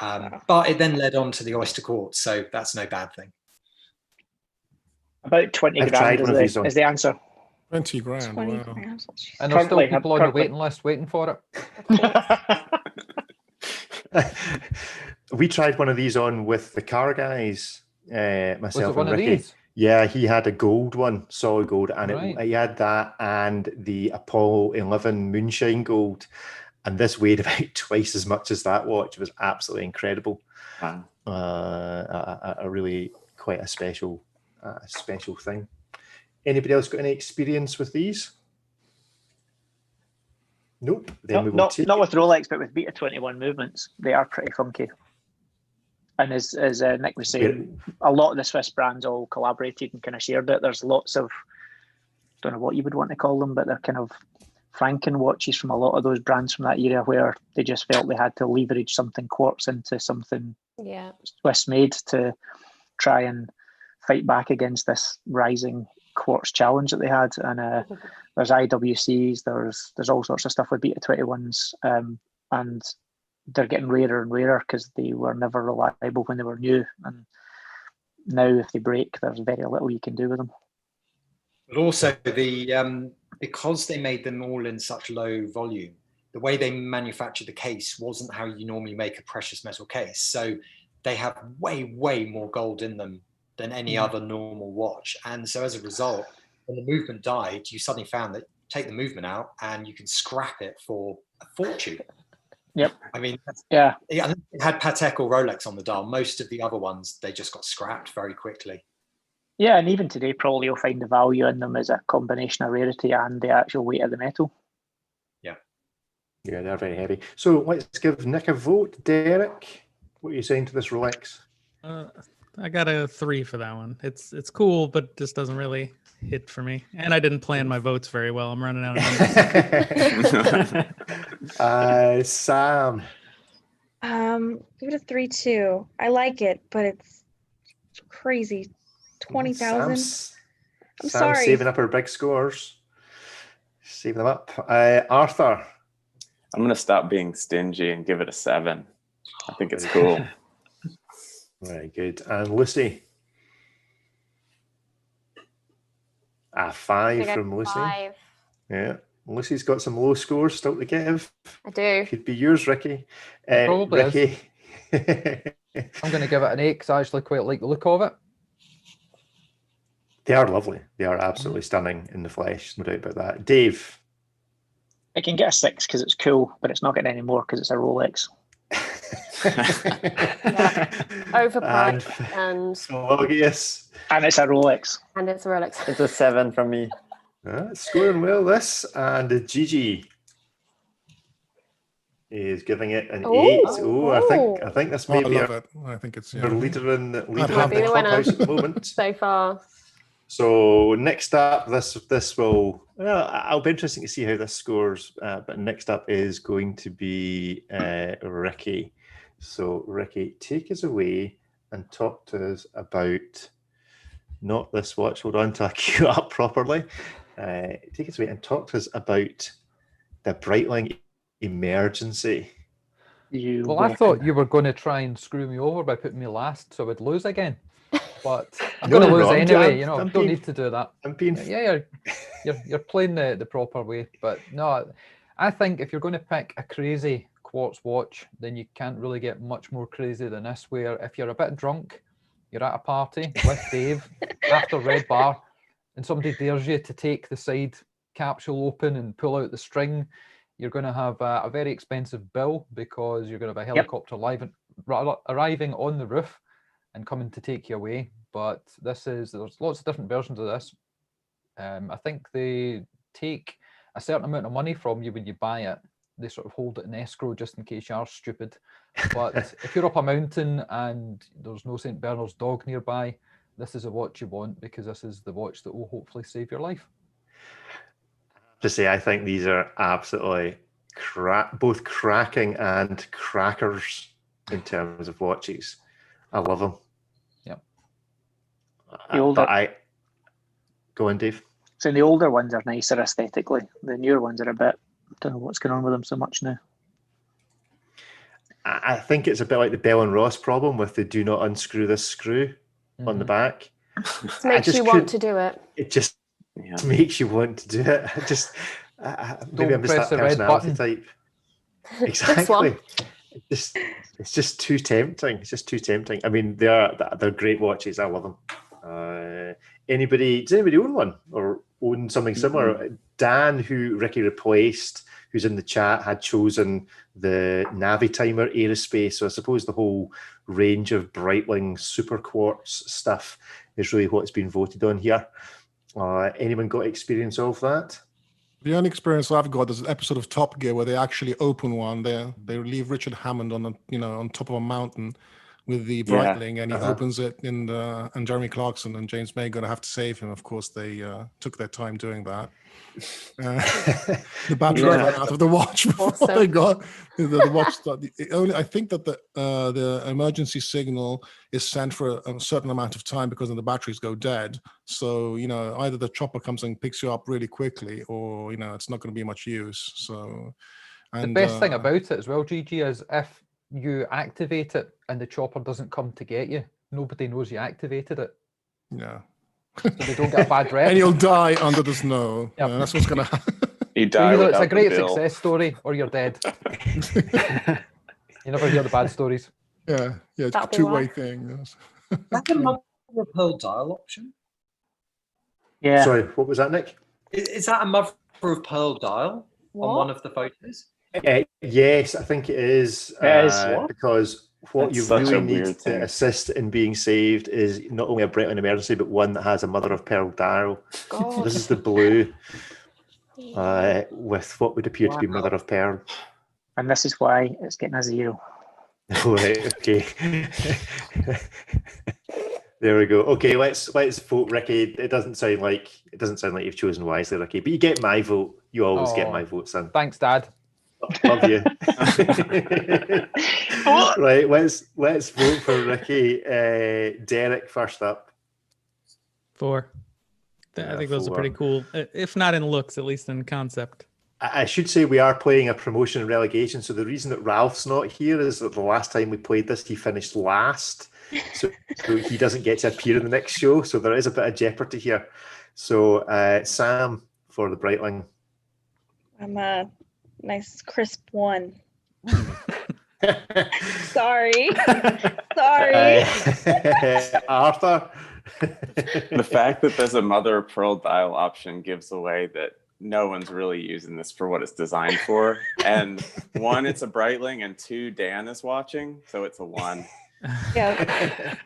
S10: But it then led on to the Oyster Quartz, so that's no bad thing.
S5: About 20 grand is the answer.
S4: 20 grand, 20
S5: wow.
S2: Grand. And there's still people on the waiting list waiting for
S1: it. We tried one of these on with the car guys, myself and Ricky. Yeah, he had a gold one, solid gold, and he had that and the Apollo 11 Moonshine Gold, and this weighed about twice as much as that watch. It was absolutely incredible.
S6: Wow.
S1: A really quite a special thing. Anybody else got any experience with these? Nope. Then
S5: not with Rolex, but with Beta 21 movements. They are pretty funky. And as Nick was saying, a lot of the Swiss brands all collaborated and kind of shared it. There's lots of, don't know what you would want to call them, but they're kind of Franken watches from a lot of those brands from that era where they just felt they had to leverage something quartz into something Swiss made to try and fight back against this rising quartz challenge that they had. And there's IWCs, there's all sorts of stuff with Beta 21s, and they're getting rarer and rarer because they were never reliable when they were new, and now if they break, there's very little you can do with them.
S10: But also because they made them all in such low volume, the way they manufactured the case wasn't how you normally make a precious metal case. So they have way, way more gold in them than any other normal watch. And so as a result, when the movement died, you suddenly found that take the movement out and you can scrap it for a fortune.
S5: Yep.
S10: I mean,
S5: yeah.
S10: It had Patek or Rolex on the dial. Most of the other ones, they just got scrapped very quickly.
S5: Yeah, and even today, probably you'll find the value in them as a combination of rarity and the actual weight of the metal.
S10: Yeah.
S1: Yeah, they're very heavy. So let's give Nick a vote. Derek, what are you saying to this Rolex?
S9: I got a 3 for that one. It's cool, but just doesn't really hit for me. And I didn't plan my votes very well. I'm running out of numbers.
S1: Sam.
S7: Give it a 3 too. I like it, but it's crazy. 20,000. I'm sorry.
S1: Saving up her big scores. Saving them up. Arthur.
S6: I'm gonna stop being stingy and give it a 7. I think it's cool.
S1: Very good. And Lucy? A 5 from Lucy.
S8: 5.
S1: Yeah. Lucy's got some low scores still to give.
S8: I do.
S1: Could be yours, Ricky.
S2: Probably
S1: Ricky.
S2: I'm going to give it an 8 because I actually quite like the look of it.
S1: They are lovely. They are absolutely stunning in the flesh, no doubt about that. Dave.
S5: I can get a 6 because it's cool, but it's not getting any more because it's a Rolex.
S8: Overpriced and
S1: Logius.
S5: And it's a Rolex.
S8: And it's a Rolex.
S3: It's a 7 from me.
S1: Scoring well this, and Gigi is giving it an 8. Oh, I think this may be
S4: I think it's
S1: our leader in the
S8: winner
S1: clubhouse at the moment
S8: so far.
S1: So next up, this will I'll be interesting to see how this scores. But next up is going to be Ricky. So Ricky, take us away and talk to us about not this watch. Hold on till I queue up properly. Take us away and talk to us about the Breitling Emergency.
S2: I thought you were going to try and screw me over by putting me last, so I would lose again. But I'm going to lose anyway. You know, I don't need to do that.
S1: I'm being
S2: you're playing the proper way. But no, I think if you're going to pick a crazy quartz watch, then you can't really get much more crazy than this. Where if you're a bit drunk, you're at a party with Dave after Red Bar, and somebody dares you to take the side capsule open and pull out the string, you're going to have a very expensive bill because you're going to have a helicopter arriving on the roof and coming to take you away. But there's lots of different versions of this. I think they take a certain amount of money from you when you buy it. They sort of hold it in escrow just in case you are stupid. But if you're up a mountain and there's no St. Bernard's dog nearby, this is a watch you want because this is the watch that will hopefully save your life.
S1: To say, I think these are absolutely both cracking and crackers in terms of watches. I love them.
S2: Yep.
S1: Go on, Dave.
S5: So the older ones are nicer aesthetically. The newer ones are a bit. I don't know what's going on with them so much now.
S1: I think it's a bit like the Bell and Ross problem with the do not unscrew this screw on the back.
S8: It makes you want to do it.
S1: It just makes you want to do it. Maybe I'm just that personality type. Exactly. It's just too tempting. It's just too tempting. I mean, they're great watches. I love them. Does anybody own one or own something similar? Dan, who Ricky replaced, who's in the chat, had chosen the Navitimer Aerospace. So I suppose the whole range of Breitling super quartz stuff is really what's been voted on here. Anyone got experience of that?
S4: The only experience I've got is an episode of Top Gear where they actually open one. They leave Richard Hammond on top of a mountain with the Breitling, and he opens it and Jeremy Clarkson and James May going to have to save him. Of course, they took their time doing that. The battery ran out of the watch before they got the watch. I think that the emergency signal is sent for a certain amount of time because then the batteries go dead. So either the chopper comes and picks you up really quickly, or it's not going to be much use. So,
S2: the best thing about it as well, GG, is if you activate it and the chopper doesn't come to get you, nobody knows you activated it.
S4: Yeah.
S2: So they don't get a bad rep.
S4: And you'll die under the snow. Yep. That's what's going to happen.
S6: You die
S2: Either
S6: without
S2: it's a great
S6: the bill.
S2: success story or you're dead. You never hear the bad stories.
S4: Yeah, it's a
S8: That'll be
S4: two-way
S8: why.
S4: thing. Yes.
S10: Is that a mother of pearl dial option?
S5: Yeah.
S1: Sorry, what was that, Nick?
S10: Is that a mother of pearl dial on one of the photos?
S1: Yes, I think it is.
S5: It is, what?
S1: Because what
S6: That's
S1: you
S6: such a
S1: really need
S6: weird
S1: to
S6: thing.
S1: assist in being saved is not only a Breitling emergency, but one that has a mother of pearl dial.
S8: God.
S1: This is the blue with what would appear to be mother of pearl.
S5: And this is why it's getting a 0.
S1: Oh, right, okay. There we go. Okay, let's vote Ricky. It doesn't sound like you've chosen wisely, Ricky, but you get my vote. You always get my vote, son.
S2: Thanks, Dad.
S1: Love you. Right, let's vote for Ricky. Derek first up.
S9: 4. I think those are
S1: 4.
S9: pretty cool. If not in looks, at least in concept.
S1: I should say we are playing a promotion and relegation. So the reason that Ralph's not here is that the last time we played this, he finished last. So he doesn't get to appear in the next show. So there is a bit of jeopardy here. So Sam for the Breitling.
S7: I'm a nice crisp 1. Sorry.
S1: Arthur.
S6: The fact that there's a mother of pearl dial option gives away that no one's really using this for what it's designed for. And 1, it's a Breitling, and 2, Dan is watching, so it's a 1.
S7: Yeah.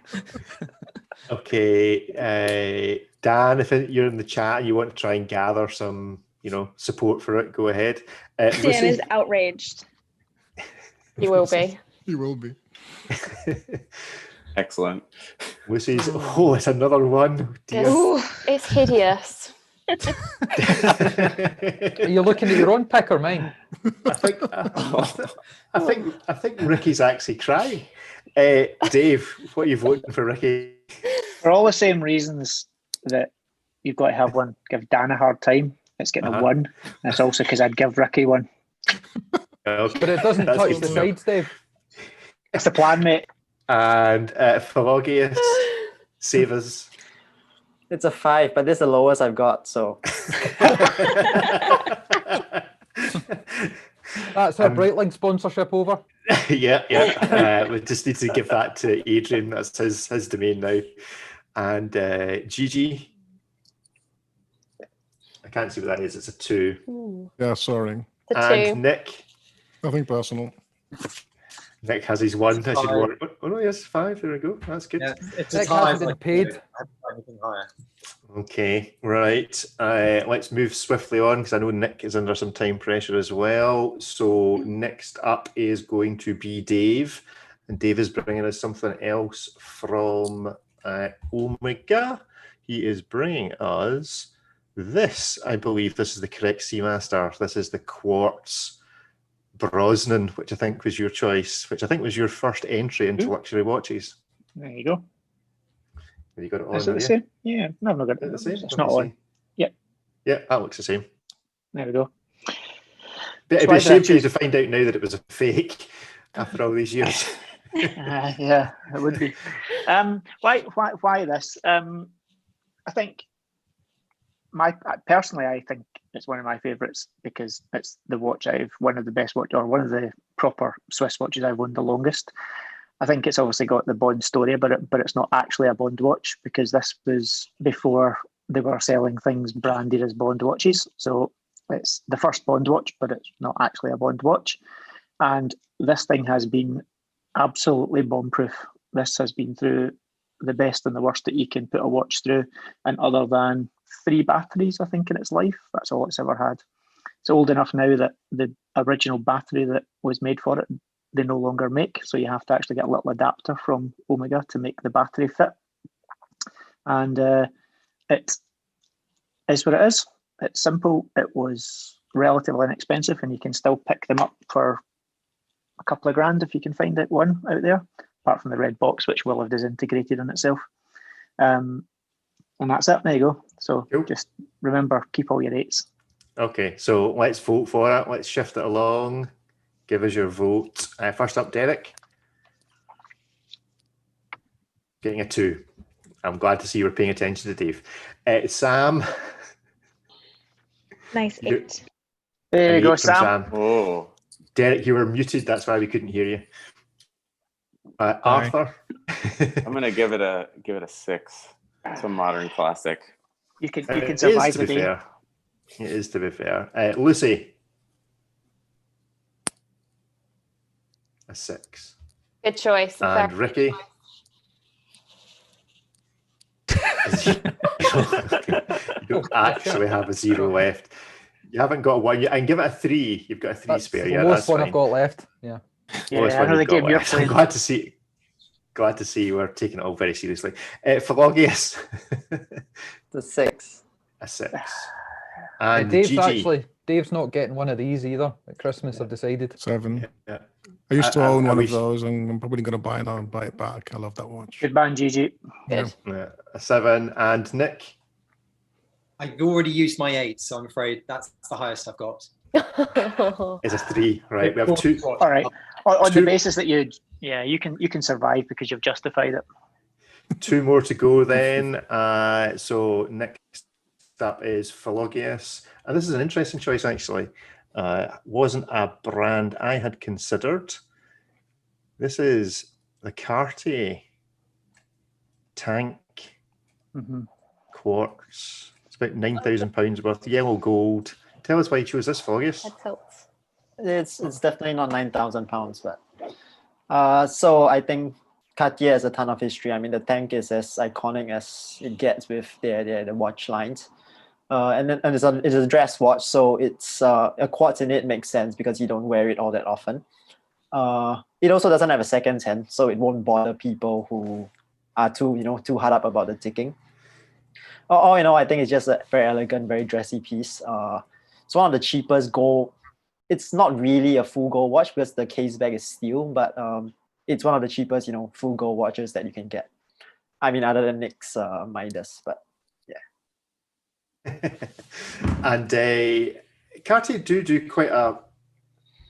S1: Okay, Dan, if you're in the chat and you want to try and gather some, support for it, go ahead.
S7: Dan
S1: Lucy?
S7: is outraged.
S8: You will be.
S4: You will be.
S6: Excellent.
S1: Lucy's, it's another 1. Dear.
S8: It's hideous.
S2: Are you looking at your own pick or mine?
S1: I think Ricky's actually crying. Dave, what are you voting for Ricky?
S5: For all the same reasons that you've got to have one, give Dan a hard time. It's getting a 1. And it's also because I'd give Ricky 1.
S1: Okay.
S2: But it doesn't touch the sides, Dave.
S5: It's the plan, mate.
S1: And Philogius, save us.
S3: It's a 5, but this is the lowest I've got, so.
S2: That's our Breitling sponsorship over.
S1: Yeah. We just need to give that to Adrian. That's his domain now. And Gigi. I can't see what that is. It's a 2.
S8: Ooh.
S4: Yeah, sorry.
S8: The 2.
S1: And Nick.
S4: Nothing personal.
S1: Nick has his 1. I should warn. Oh no, yes, 5. There we go. That's good.
S10: Yeah, it's a
S2: Nick
S10: tie.
S2: hasn't been paid.
S10: I haven't got anything higher.
S1: Okay, right. Let's move swiftly on because I know Nick is under some time pressure as well. So next up is going to be Dave, and Dave is bringing us something else from Omega. He is bringing us this. I believe this is the correct Seamaster. This is the Quartz Brosnan, which I think was your choice, which I think was your first entry into luxury watches.
S5: There you go.
S1: Have you got it on?
S5: Is it the same? Yeah, no, I've not got it.
S1: The same?
S5: It's not on. Yep.
S1: Yeah, that looks the same.
S5: There we go.
S1: But it'd be a shame for you to find out now that it was a fake after all these years.
S5: Yeah, it would be. Why this? I think personally, I think it's one of my favourites because it's the watch one of the best watch, or one of the proper Swiss watches I've owned the longest. I think it's obviously got the Bond story about it, but it's not actually a Bond watch because this was before they were selling things branded as Bond watches. So it's the first Bond watch, but it's not actually a Bond watch. And this thing has been absolutely bomb-proof. This has been through the best and the worst that you can put a watch through. And other than 3 batteries, I think, in its life, that's all it's ever had. It's old enough now that the original battery that was made for it, they no longer make. So you have to actually get a little adapter from Omega to make the battery fit. And it is what it is. It's simple. It was relatively inexpensive, and you can still pick them up for a couple of grand if you can find one out there, apart from the red box, which will have disintegrated on itself. And that's it. There you go. So just remember, keep all your 8s.
S1: Okay, so let's vote for it. Let's shift it along. Give us your vote. First up, Derek. Getting a 2. I'm glad to see you were paying attention to Dave. Sam.
S7: Nice 8.
S5: There you go,
S1: from
S5: Sam.
S6: Oh,
S1: Derek, you were muted. That's why we couldn't hear you. Arthur.
S6: I'm gonna give it a 6. It's a modern classic.
S5: You can survive the day.
S1: Fair. It is, to be fair. Lucy. A 6.
S8: Good choice.
S1: And Ricky. You don't actually have a 0 left. You haven't got one. I can give it a 3. You've got a 3
S2: That's
S1: spare.
S2: the
S1: Yeah,
S2: lowest
S1: that's
S2: one
S1: fine.
S2: I've got left. Yeah.
S5: Yeah, I know the game you're playing.
S1: I'm glad to see you are taking it all very seriously. Philoggius.
S3: The 6.
S1: A 6. And
S2: Dave's not getting one of these either. At Christmas, I've decided.
S4: 7.
S1: Yeah.
S4: I used to own one of those, and I'm probably going to buy it back. I love that watch.
S5: Good man, GG.
S8: Good.
S1: Yeah. A 7. And Nick.
S10: I've already used my 8, so I'm afraid that's the highest I've got.
S1: Is a 3. Right. We have 2.
S5: All right. On the basis that you can survive because you've justified it.
S1: 2 more to go then. So next up is Philoggius. And this is an interesting choice, actually. Wasn't a brand I had considered. This is the Cartier Tank Quartz. It's about £9,000 worth. Yellow gold. Tell us why you chose this, Philoggius.
S8: That helps.
S3: It's definitely not £9,000, but so I think Cartier has a ton of history. I mean, the tank is as iconic as it gets with their watch lines. And it's a dress watch, so it's a quartz in it makes sense because you don't wear it all that often. It also doesn't have a second hand, so it won't bother people who are too hard up about the ticking. All in all, I think it's just a very elegant, very dressy piece. It's one of the cheapest gold. It's not really a full gold watch because the case bag is steel, but it's one of the cheapest, full gold watches that you can get. I mean, other than Nick's Midas, but yeah.
S1: And Cartier do quite a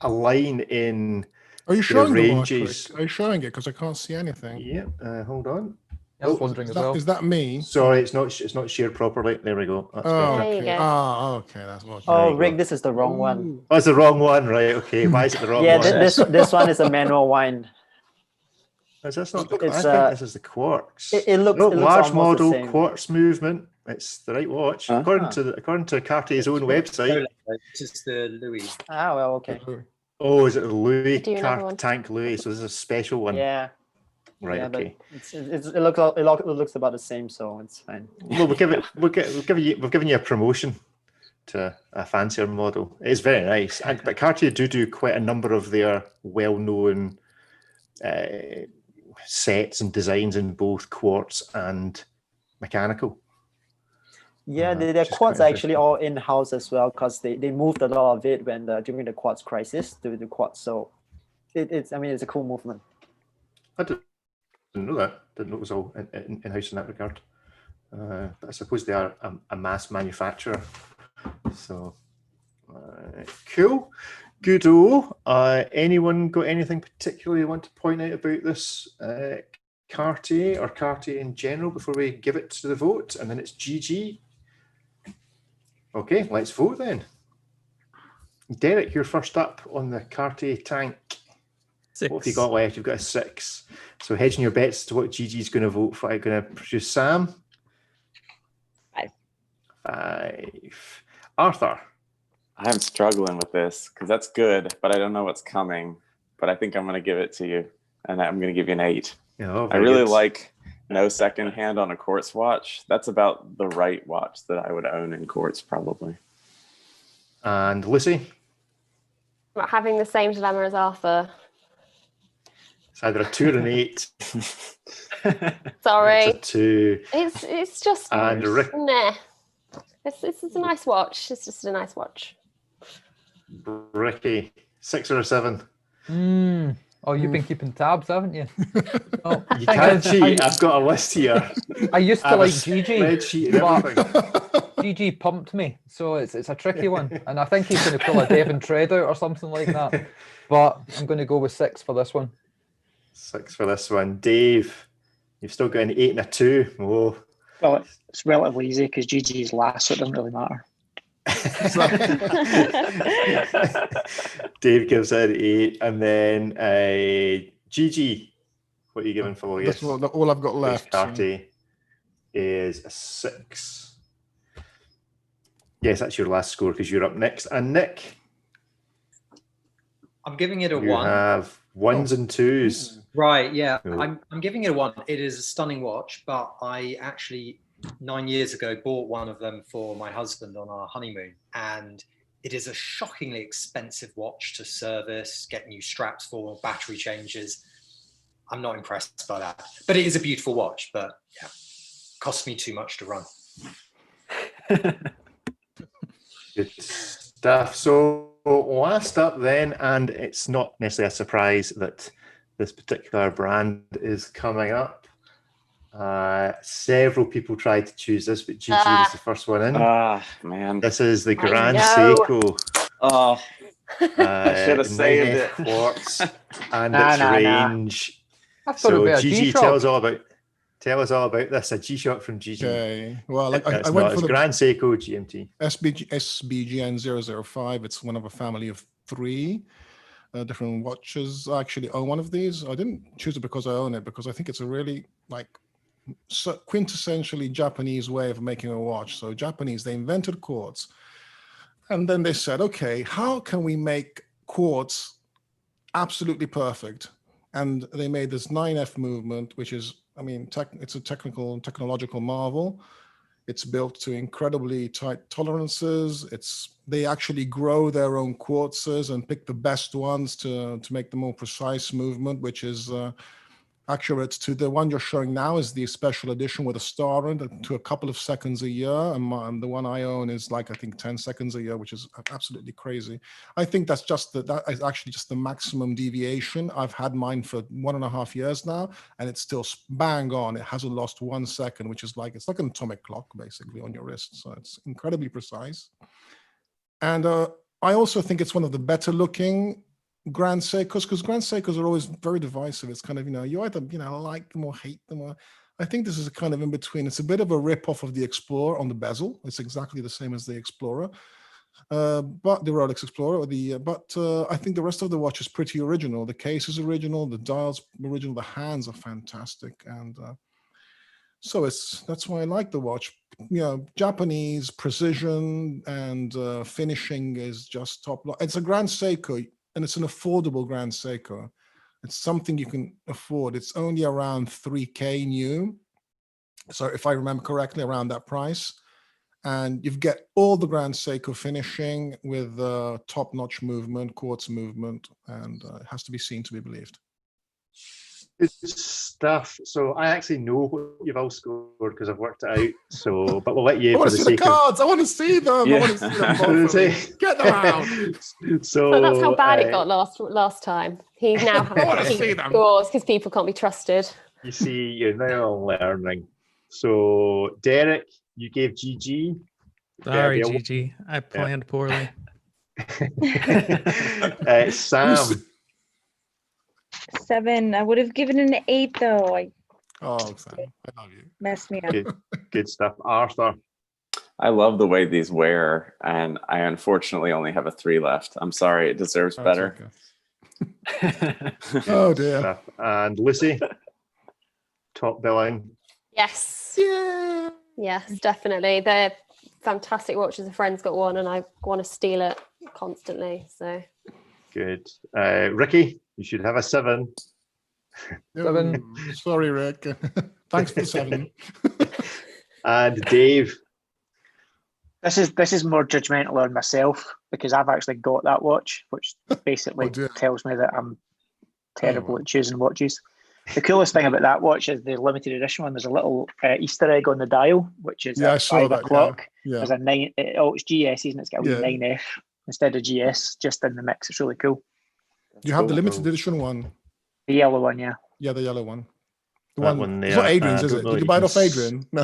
S1: line in.
S4: Are you showing the
S1: ranges?
S4: watch? Are you showing it? Because I can't see anything.
S1: Yeah. Hold on.
S2: I was wondering as well.
S4: Is that me?
S1: Sorry, it's not shared properly. There we go. That's better.
S8: There you
S4: Okay.
S8: go.
S4: Okay. That's what.
S3: Oh, Rick, this is the wrong one.
S1: Oh, it's the wrong one, right? Okay. Why is it the wrong
S3: Yeah,
S1: one?
S3: this one is a manual wind.
S1: Is this not? I
S3: It's,
S1: think this is the quartz.
S3: It looks
S1: large
S3: almost
S1: model
S3: the same.
S1: quartz movement. It's the right watch according to Cartier's own website.
S10: This is the Louis.
S3: Ah, well, okay.
S1: Oh, is it the Louis
S8: Do another one.
S1: Tank Louis? So this is a special one.
S3: Yeah.
S1: Right.
S3: Yeah,
S1: Okay.
S3: but it looks about the same, so it's fine.
S1: Well, we've given you a promotion to a fancier model. It's very nice, but Cartier do quite a number of their well-known sets and designs in both quartz and mechanical.
S3: Yeah, their quartz are actually all in-house as well because they moved a lot of it when during the quartz crisis to the quartz. So it's a cool movement.
S1: I didn't know that. Didn't know it was all in-house in that regard. But I suppose they are a mass manufacturer. So cool. Good-o. Anyone got anything particularly you want to point out about this Cartier or Cartier in general before we give it to the vote? And then it's GG. Okay, let's vote then. Derek, you're first up on the Cartier Tank.
S9: 6.
S1: What have you got left? You've got a 6. So hedging your bets to what GG's going to vote for. I'm going to produce Sam. 5. Arthur.
S6: I'm struggling with this because that's good, but I don't know what's coming. But I think I'm going to give it to you, and I'm going to give you an 8.
S1: Oh,
S6: I really like no second hand on a quartz watch. That's about the right watch that I would own in quartz, probably.
S1: And Lucy.
S8: Not having the same dilemma as Arthur.
S1: It's either a 2 or an 8.
S8: Sorry.
S1: It's a 2.
S8: It's just
S1: And Rick.
S8: nah. It's a nice watch. It's just a nice watch.
S1: Ricky, 6 or a 7?
S2: Oh, you've been keeping tabs, haven't you? Oh,
S1: You can't cheat. I've got a list here.
S2: I used to like GG.
S1: Spreadsheet and everything.
S2: GG pumped me, so it's a tricky one, and I think he's going to pull a Devon Tread out or something like that. But I'm going to go with 6 for this one.
S1: 6 for this one. Dave, you've still got an 8 and a 2. Oh.
S5: Well, it's relatively easy because GG is last, so it doesn't really matter.
S1: Dave gives it an 8, and then Gigi, what are you giving for
S4: That's all I've got left.
S1: Cartier is a 6. Yes, that's your last score because you're up next. And Nick,
S10: I'm giving it a
S1: you
S10: 1.
S1: have 1s and 2s.
S10: Right, yeah.
S1: Oh.
S10: I'm giving it a 1. It is a stunning watch, but I actually 9 years ago bought one of them for my husband on our honeymoon, and it is a shockingly expensive watch to service, get new straps for, battery changes. I'm not impressed by that, but it is a beautiful watch, but yeah, costs me too much to run.
S1: Good stuff. So last up then, and it's not necessarily a surprise that this particular brand is coming up. Several people tried to choose this, but Gigi was the first one in.
S6: Man.
S1: This is the Grand Seiko.
S6: Oh, I should have saved it.
S1: Quartz and its range.
S2: So
S1: Gigi, tell us all about this. A G-Shock from Gigi.
S4: Okay. Well, I went for the
S1: Grand Seiko GMT.
S4: SBGN 005. It's one of a family of 3 different watches. I actually own one of these. I didn't choose it because I own it, because I think it's a really quintessentially Japanese way of making a watch. So Japanese, they invented quartz, and then they said, okay, how can we make quartz absolutely perfect? And they made this 9F movement, which is, it's a technological marvel. It's built to incredibly tight tolerances. They actually grow their own quartzes and pick the best ones to make the more precise movement, which is accurate to the one you're showing now is the special edition with a star in it to a couple of seconds a year. And the one I own is I think 10 seconds a year, which is absolutely crazy. I think that is actually just the maximum deviation. I've had mine for 1.5 years now, and it's still bang on. It hasn't lost 1 second, which is it's like an atomic clock basically on your wrist. So it's incredibly precise. And I also think it's one of the better looking Grand Seikos, because Grand Seikos are always very divisive. It's kind of, you either, like them or hate them. Or I think this is a kind of in between. It's a bit of a rip-off of the Explorer on the bezel. It's exactly the same as the Explorer, but the Rolex Explorer. I think the rest of the watch is pretty original. The case is original. The dial's original. The hands are fantastic. And so that's why I like the watch. Japanese precision and finishing is just top. It's a Grand Seiko. And it's an affordable Grand Seiko. It's something you can afford. It's only around 3K new. So if I remember correctly, around that price. And you get all the Grand Seiko finishing with top-notch movement, quartz movement, and it has to be seen to be believed.
S1: Good stuff. So I actually know what you've all scored because I've worked it out. So, but we'll let you for the sake of
S4: cards. I want to see them. Yeah. I want to see them. Get them out.
S8: So that's how bad it got last time. He's now having to keep scores because people can't be trusted.
S1: You see, you're now learning. So Derek, you gave GG.
S9: Sorry, GG. I planned poorly.
S1: Sam.
S7: 7. I would have given an 8 though.
S4: Sam, I love you.
S7: Messed me up.
S1: Good stuff. Arthur.
S6: I love the way these wear, and I unfortunately only have a 3 left. I'm sorry, it deserves better.
S4: Okay. Oh dear.
S1: And Lucy, top billing.
S8: Yes.
S4: Yeah.
S8: Yes, definitely. They're fantastic watches. A friend's got one, and I want to steal it constantly. So
S1: good. Ricky, you should have a 7.
S2: 7.
S4: Sorry, Rick. Thanks for the 7.
S1: And Dave.
S5: This is more judgmental on myself because I've actually got that watch, which basically tells me that I'm terrible at choosing watches. The coolest thing about that watch is the limited edition one. There's a little Easter egg on the dial, which is at 5 o'clock. Yeah. There's a 9. It's GS, isn't it? It's got a 9F instead of GS, just in the mix. It's really cool.
S4: You have the limited edition one.
S5: The yellow one, yeah.
S4: Yeah, the yellow one. The
S1: that
S4: one it's not Adrian's, is it? Did you buy it off Adrian? No.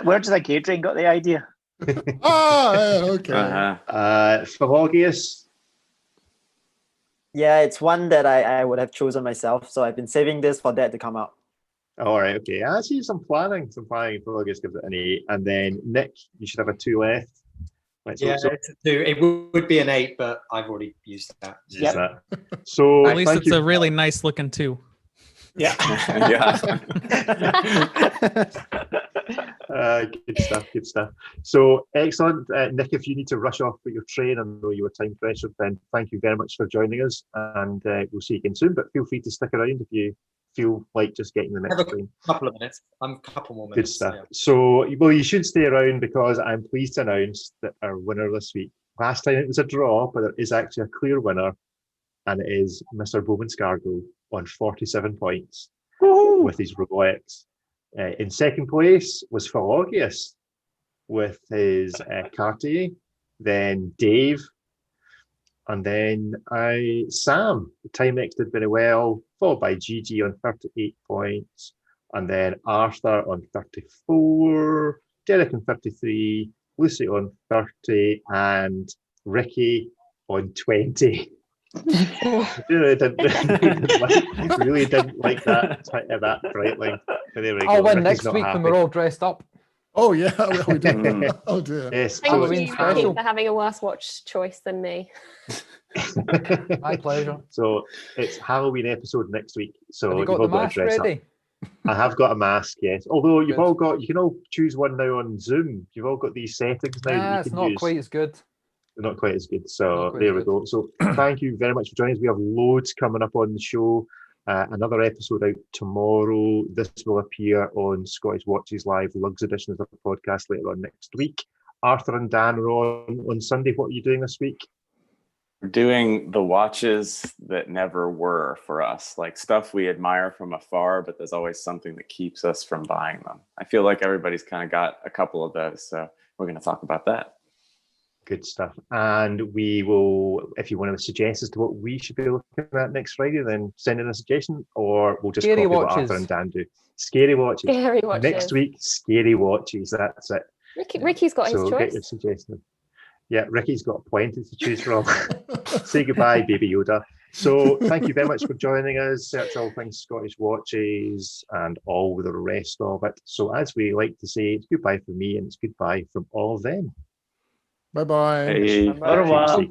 S5: Where does like Adrian got the idea?
S4: Okay.
S1: Philologius.
S3: Yeah, it's one that I would have chosen myself. So I've been saving this for that to come out.
S1: All right, okay. I see some planning. Probably just gives it an 8. And then Nick, you should have a 2 left. Let's hope so.
S10: It's a 2. It would be an 8, but I've already used that.
S1: That. So
S9: at least it's a really nice looking 2.
S10: Yeah.
S1: Good stuff. So excellent. Nick, if you need to rush off with your train, I know you were time pressured, then thank you very much for joining us, and we'll see you again soon, but feel free to stick around if you feel like just getting the next train.
S10: Couple of minutes. A couple more minutes.
S1: Good stuff.
S10: Yeah.
S1: So, well, you should stay around because I'm pleased to announce that our winner this week, last time it was a draw, but there is actually a clear winner, and it is Mr. Bowman Scargo on 47 points with his Rolex. In second place was Phil Augius with his Cartier, then Dave, and then Sam. Timex did very well, followed by Gigi on 38 points, and then Arthur on 34, Derek on 33, Lucy on 30, and Ricky on 20. really didn't like that Breitling.
S2: I'll win next week when we're all dressed up.
S4: Oh yeah, we do. Oh dear.
S1: Yes,
S8: Thank you, Ricky, for having a worse watch choice than me.
S2: My pleasure.
S1: So it's Halloween episode next week. So
S2: have you got the mask ready?
S1: I have got a mask, yes. Although you can all choose one now on Zoom. You've all got these settings now. That you
S2: it's
S1: can
S2: not
S1: use.
S2: Quite as good.
S1: Not quite as good. So there we go. So thank you very much for joining us. We have loads coming up on the show. Another episode out tomorrow. This will appear on Scottish Watches Live Lugs edition of the podcast later on next week. Arthur and Dan are on Sunday. What are you doing this week?
S6: We're doing the watches that never were for us, like stuff we admire from afar, but there's always something that keeps us from buying them. I feel like everybody's kind of got a couple of those. So we're going to talk about that.
S1: Good stuff. And we will, if you want to suggest as to what we should be looking at next Friday, then send in a suggestion, or we'll just copy what Arthur and Dan do. Scary watches.
S8: Scary watches.
S1: Next week, scary watches. That's it.
S8: Ricky's got his choice.
S1: Get your suggestion. Yeah, Ricky's got plenty to choose from. Say goodbye, Baby Yoda. So thank you very much for joining us. Search all things Scottish watches and all the rest of it. So as we like to say, it's goodbye from me and it's goodbye from all of them.
S4: Bye-bye.
S6: Hey,
S3: Bye-bye.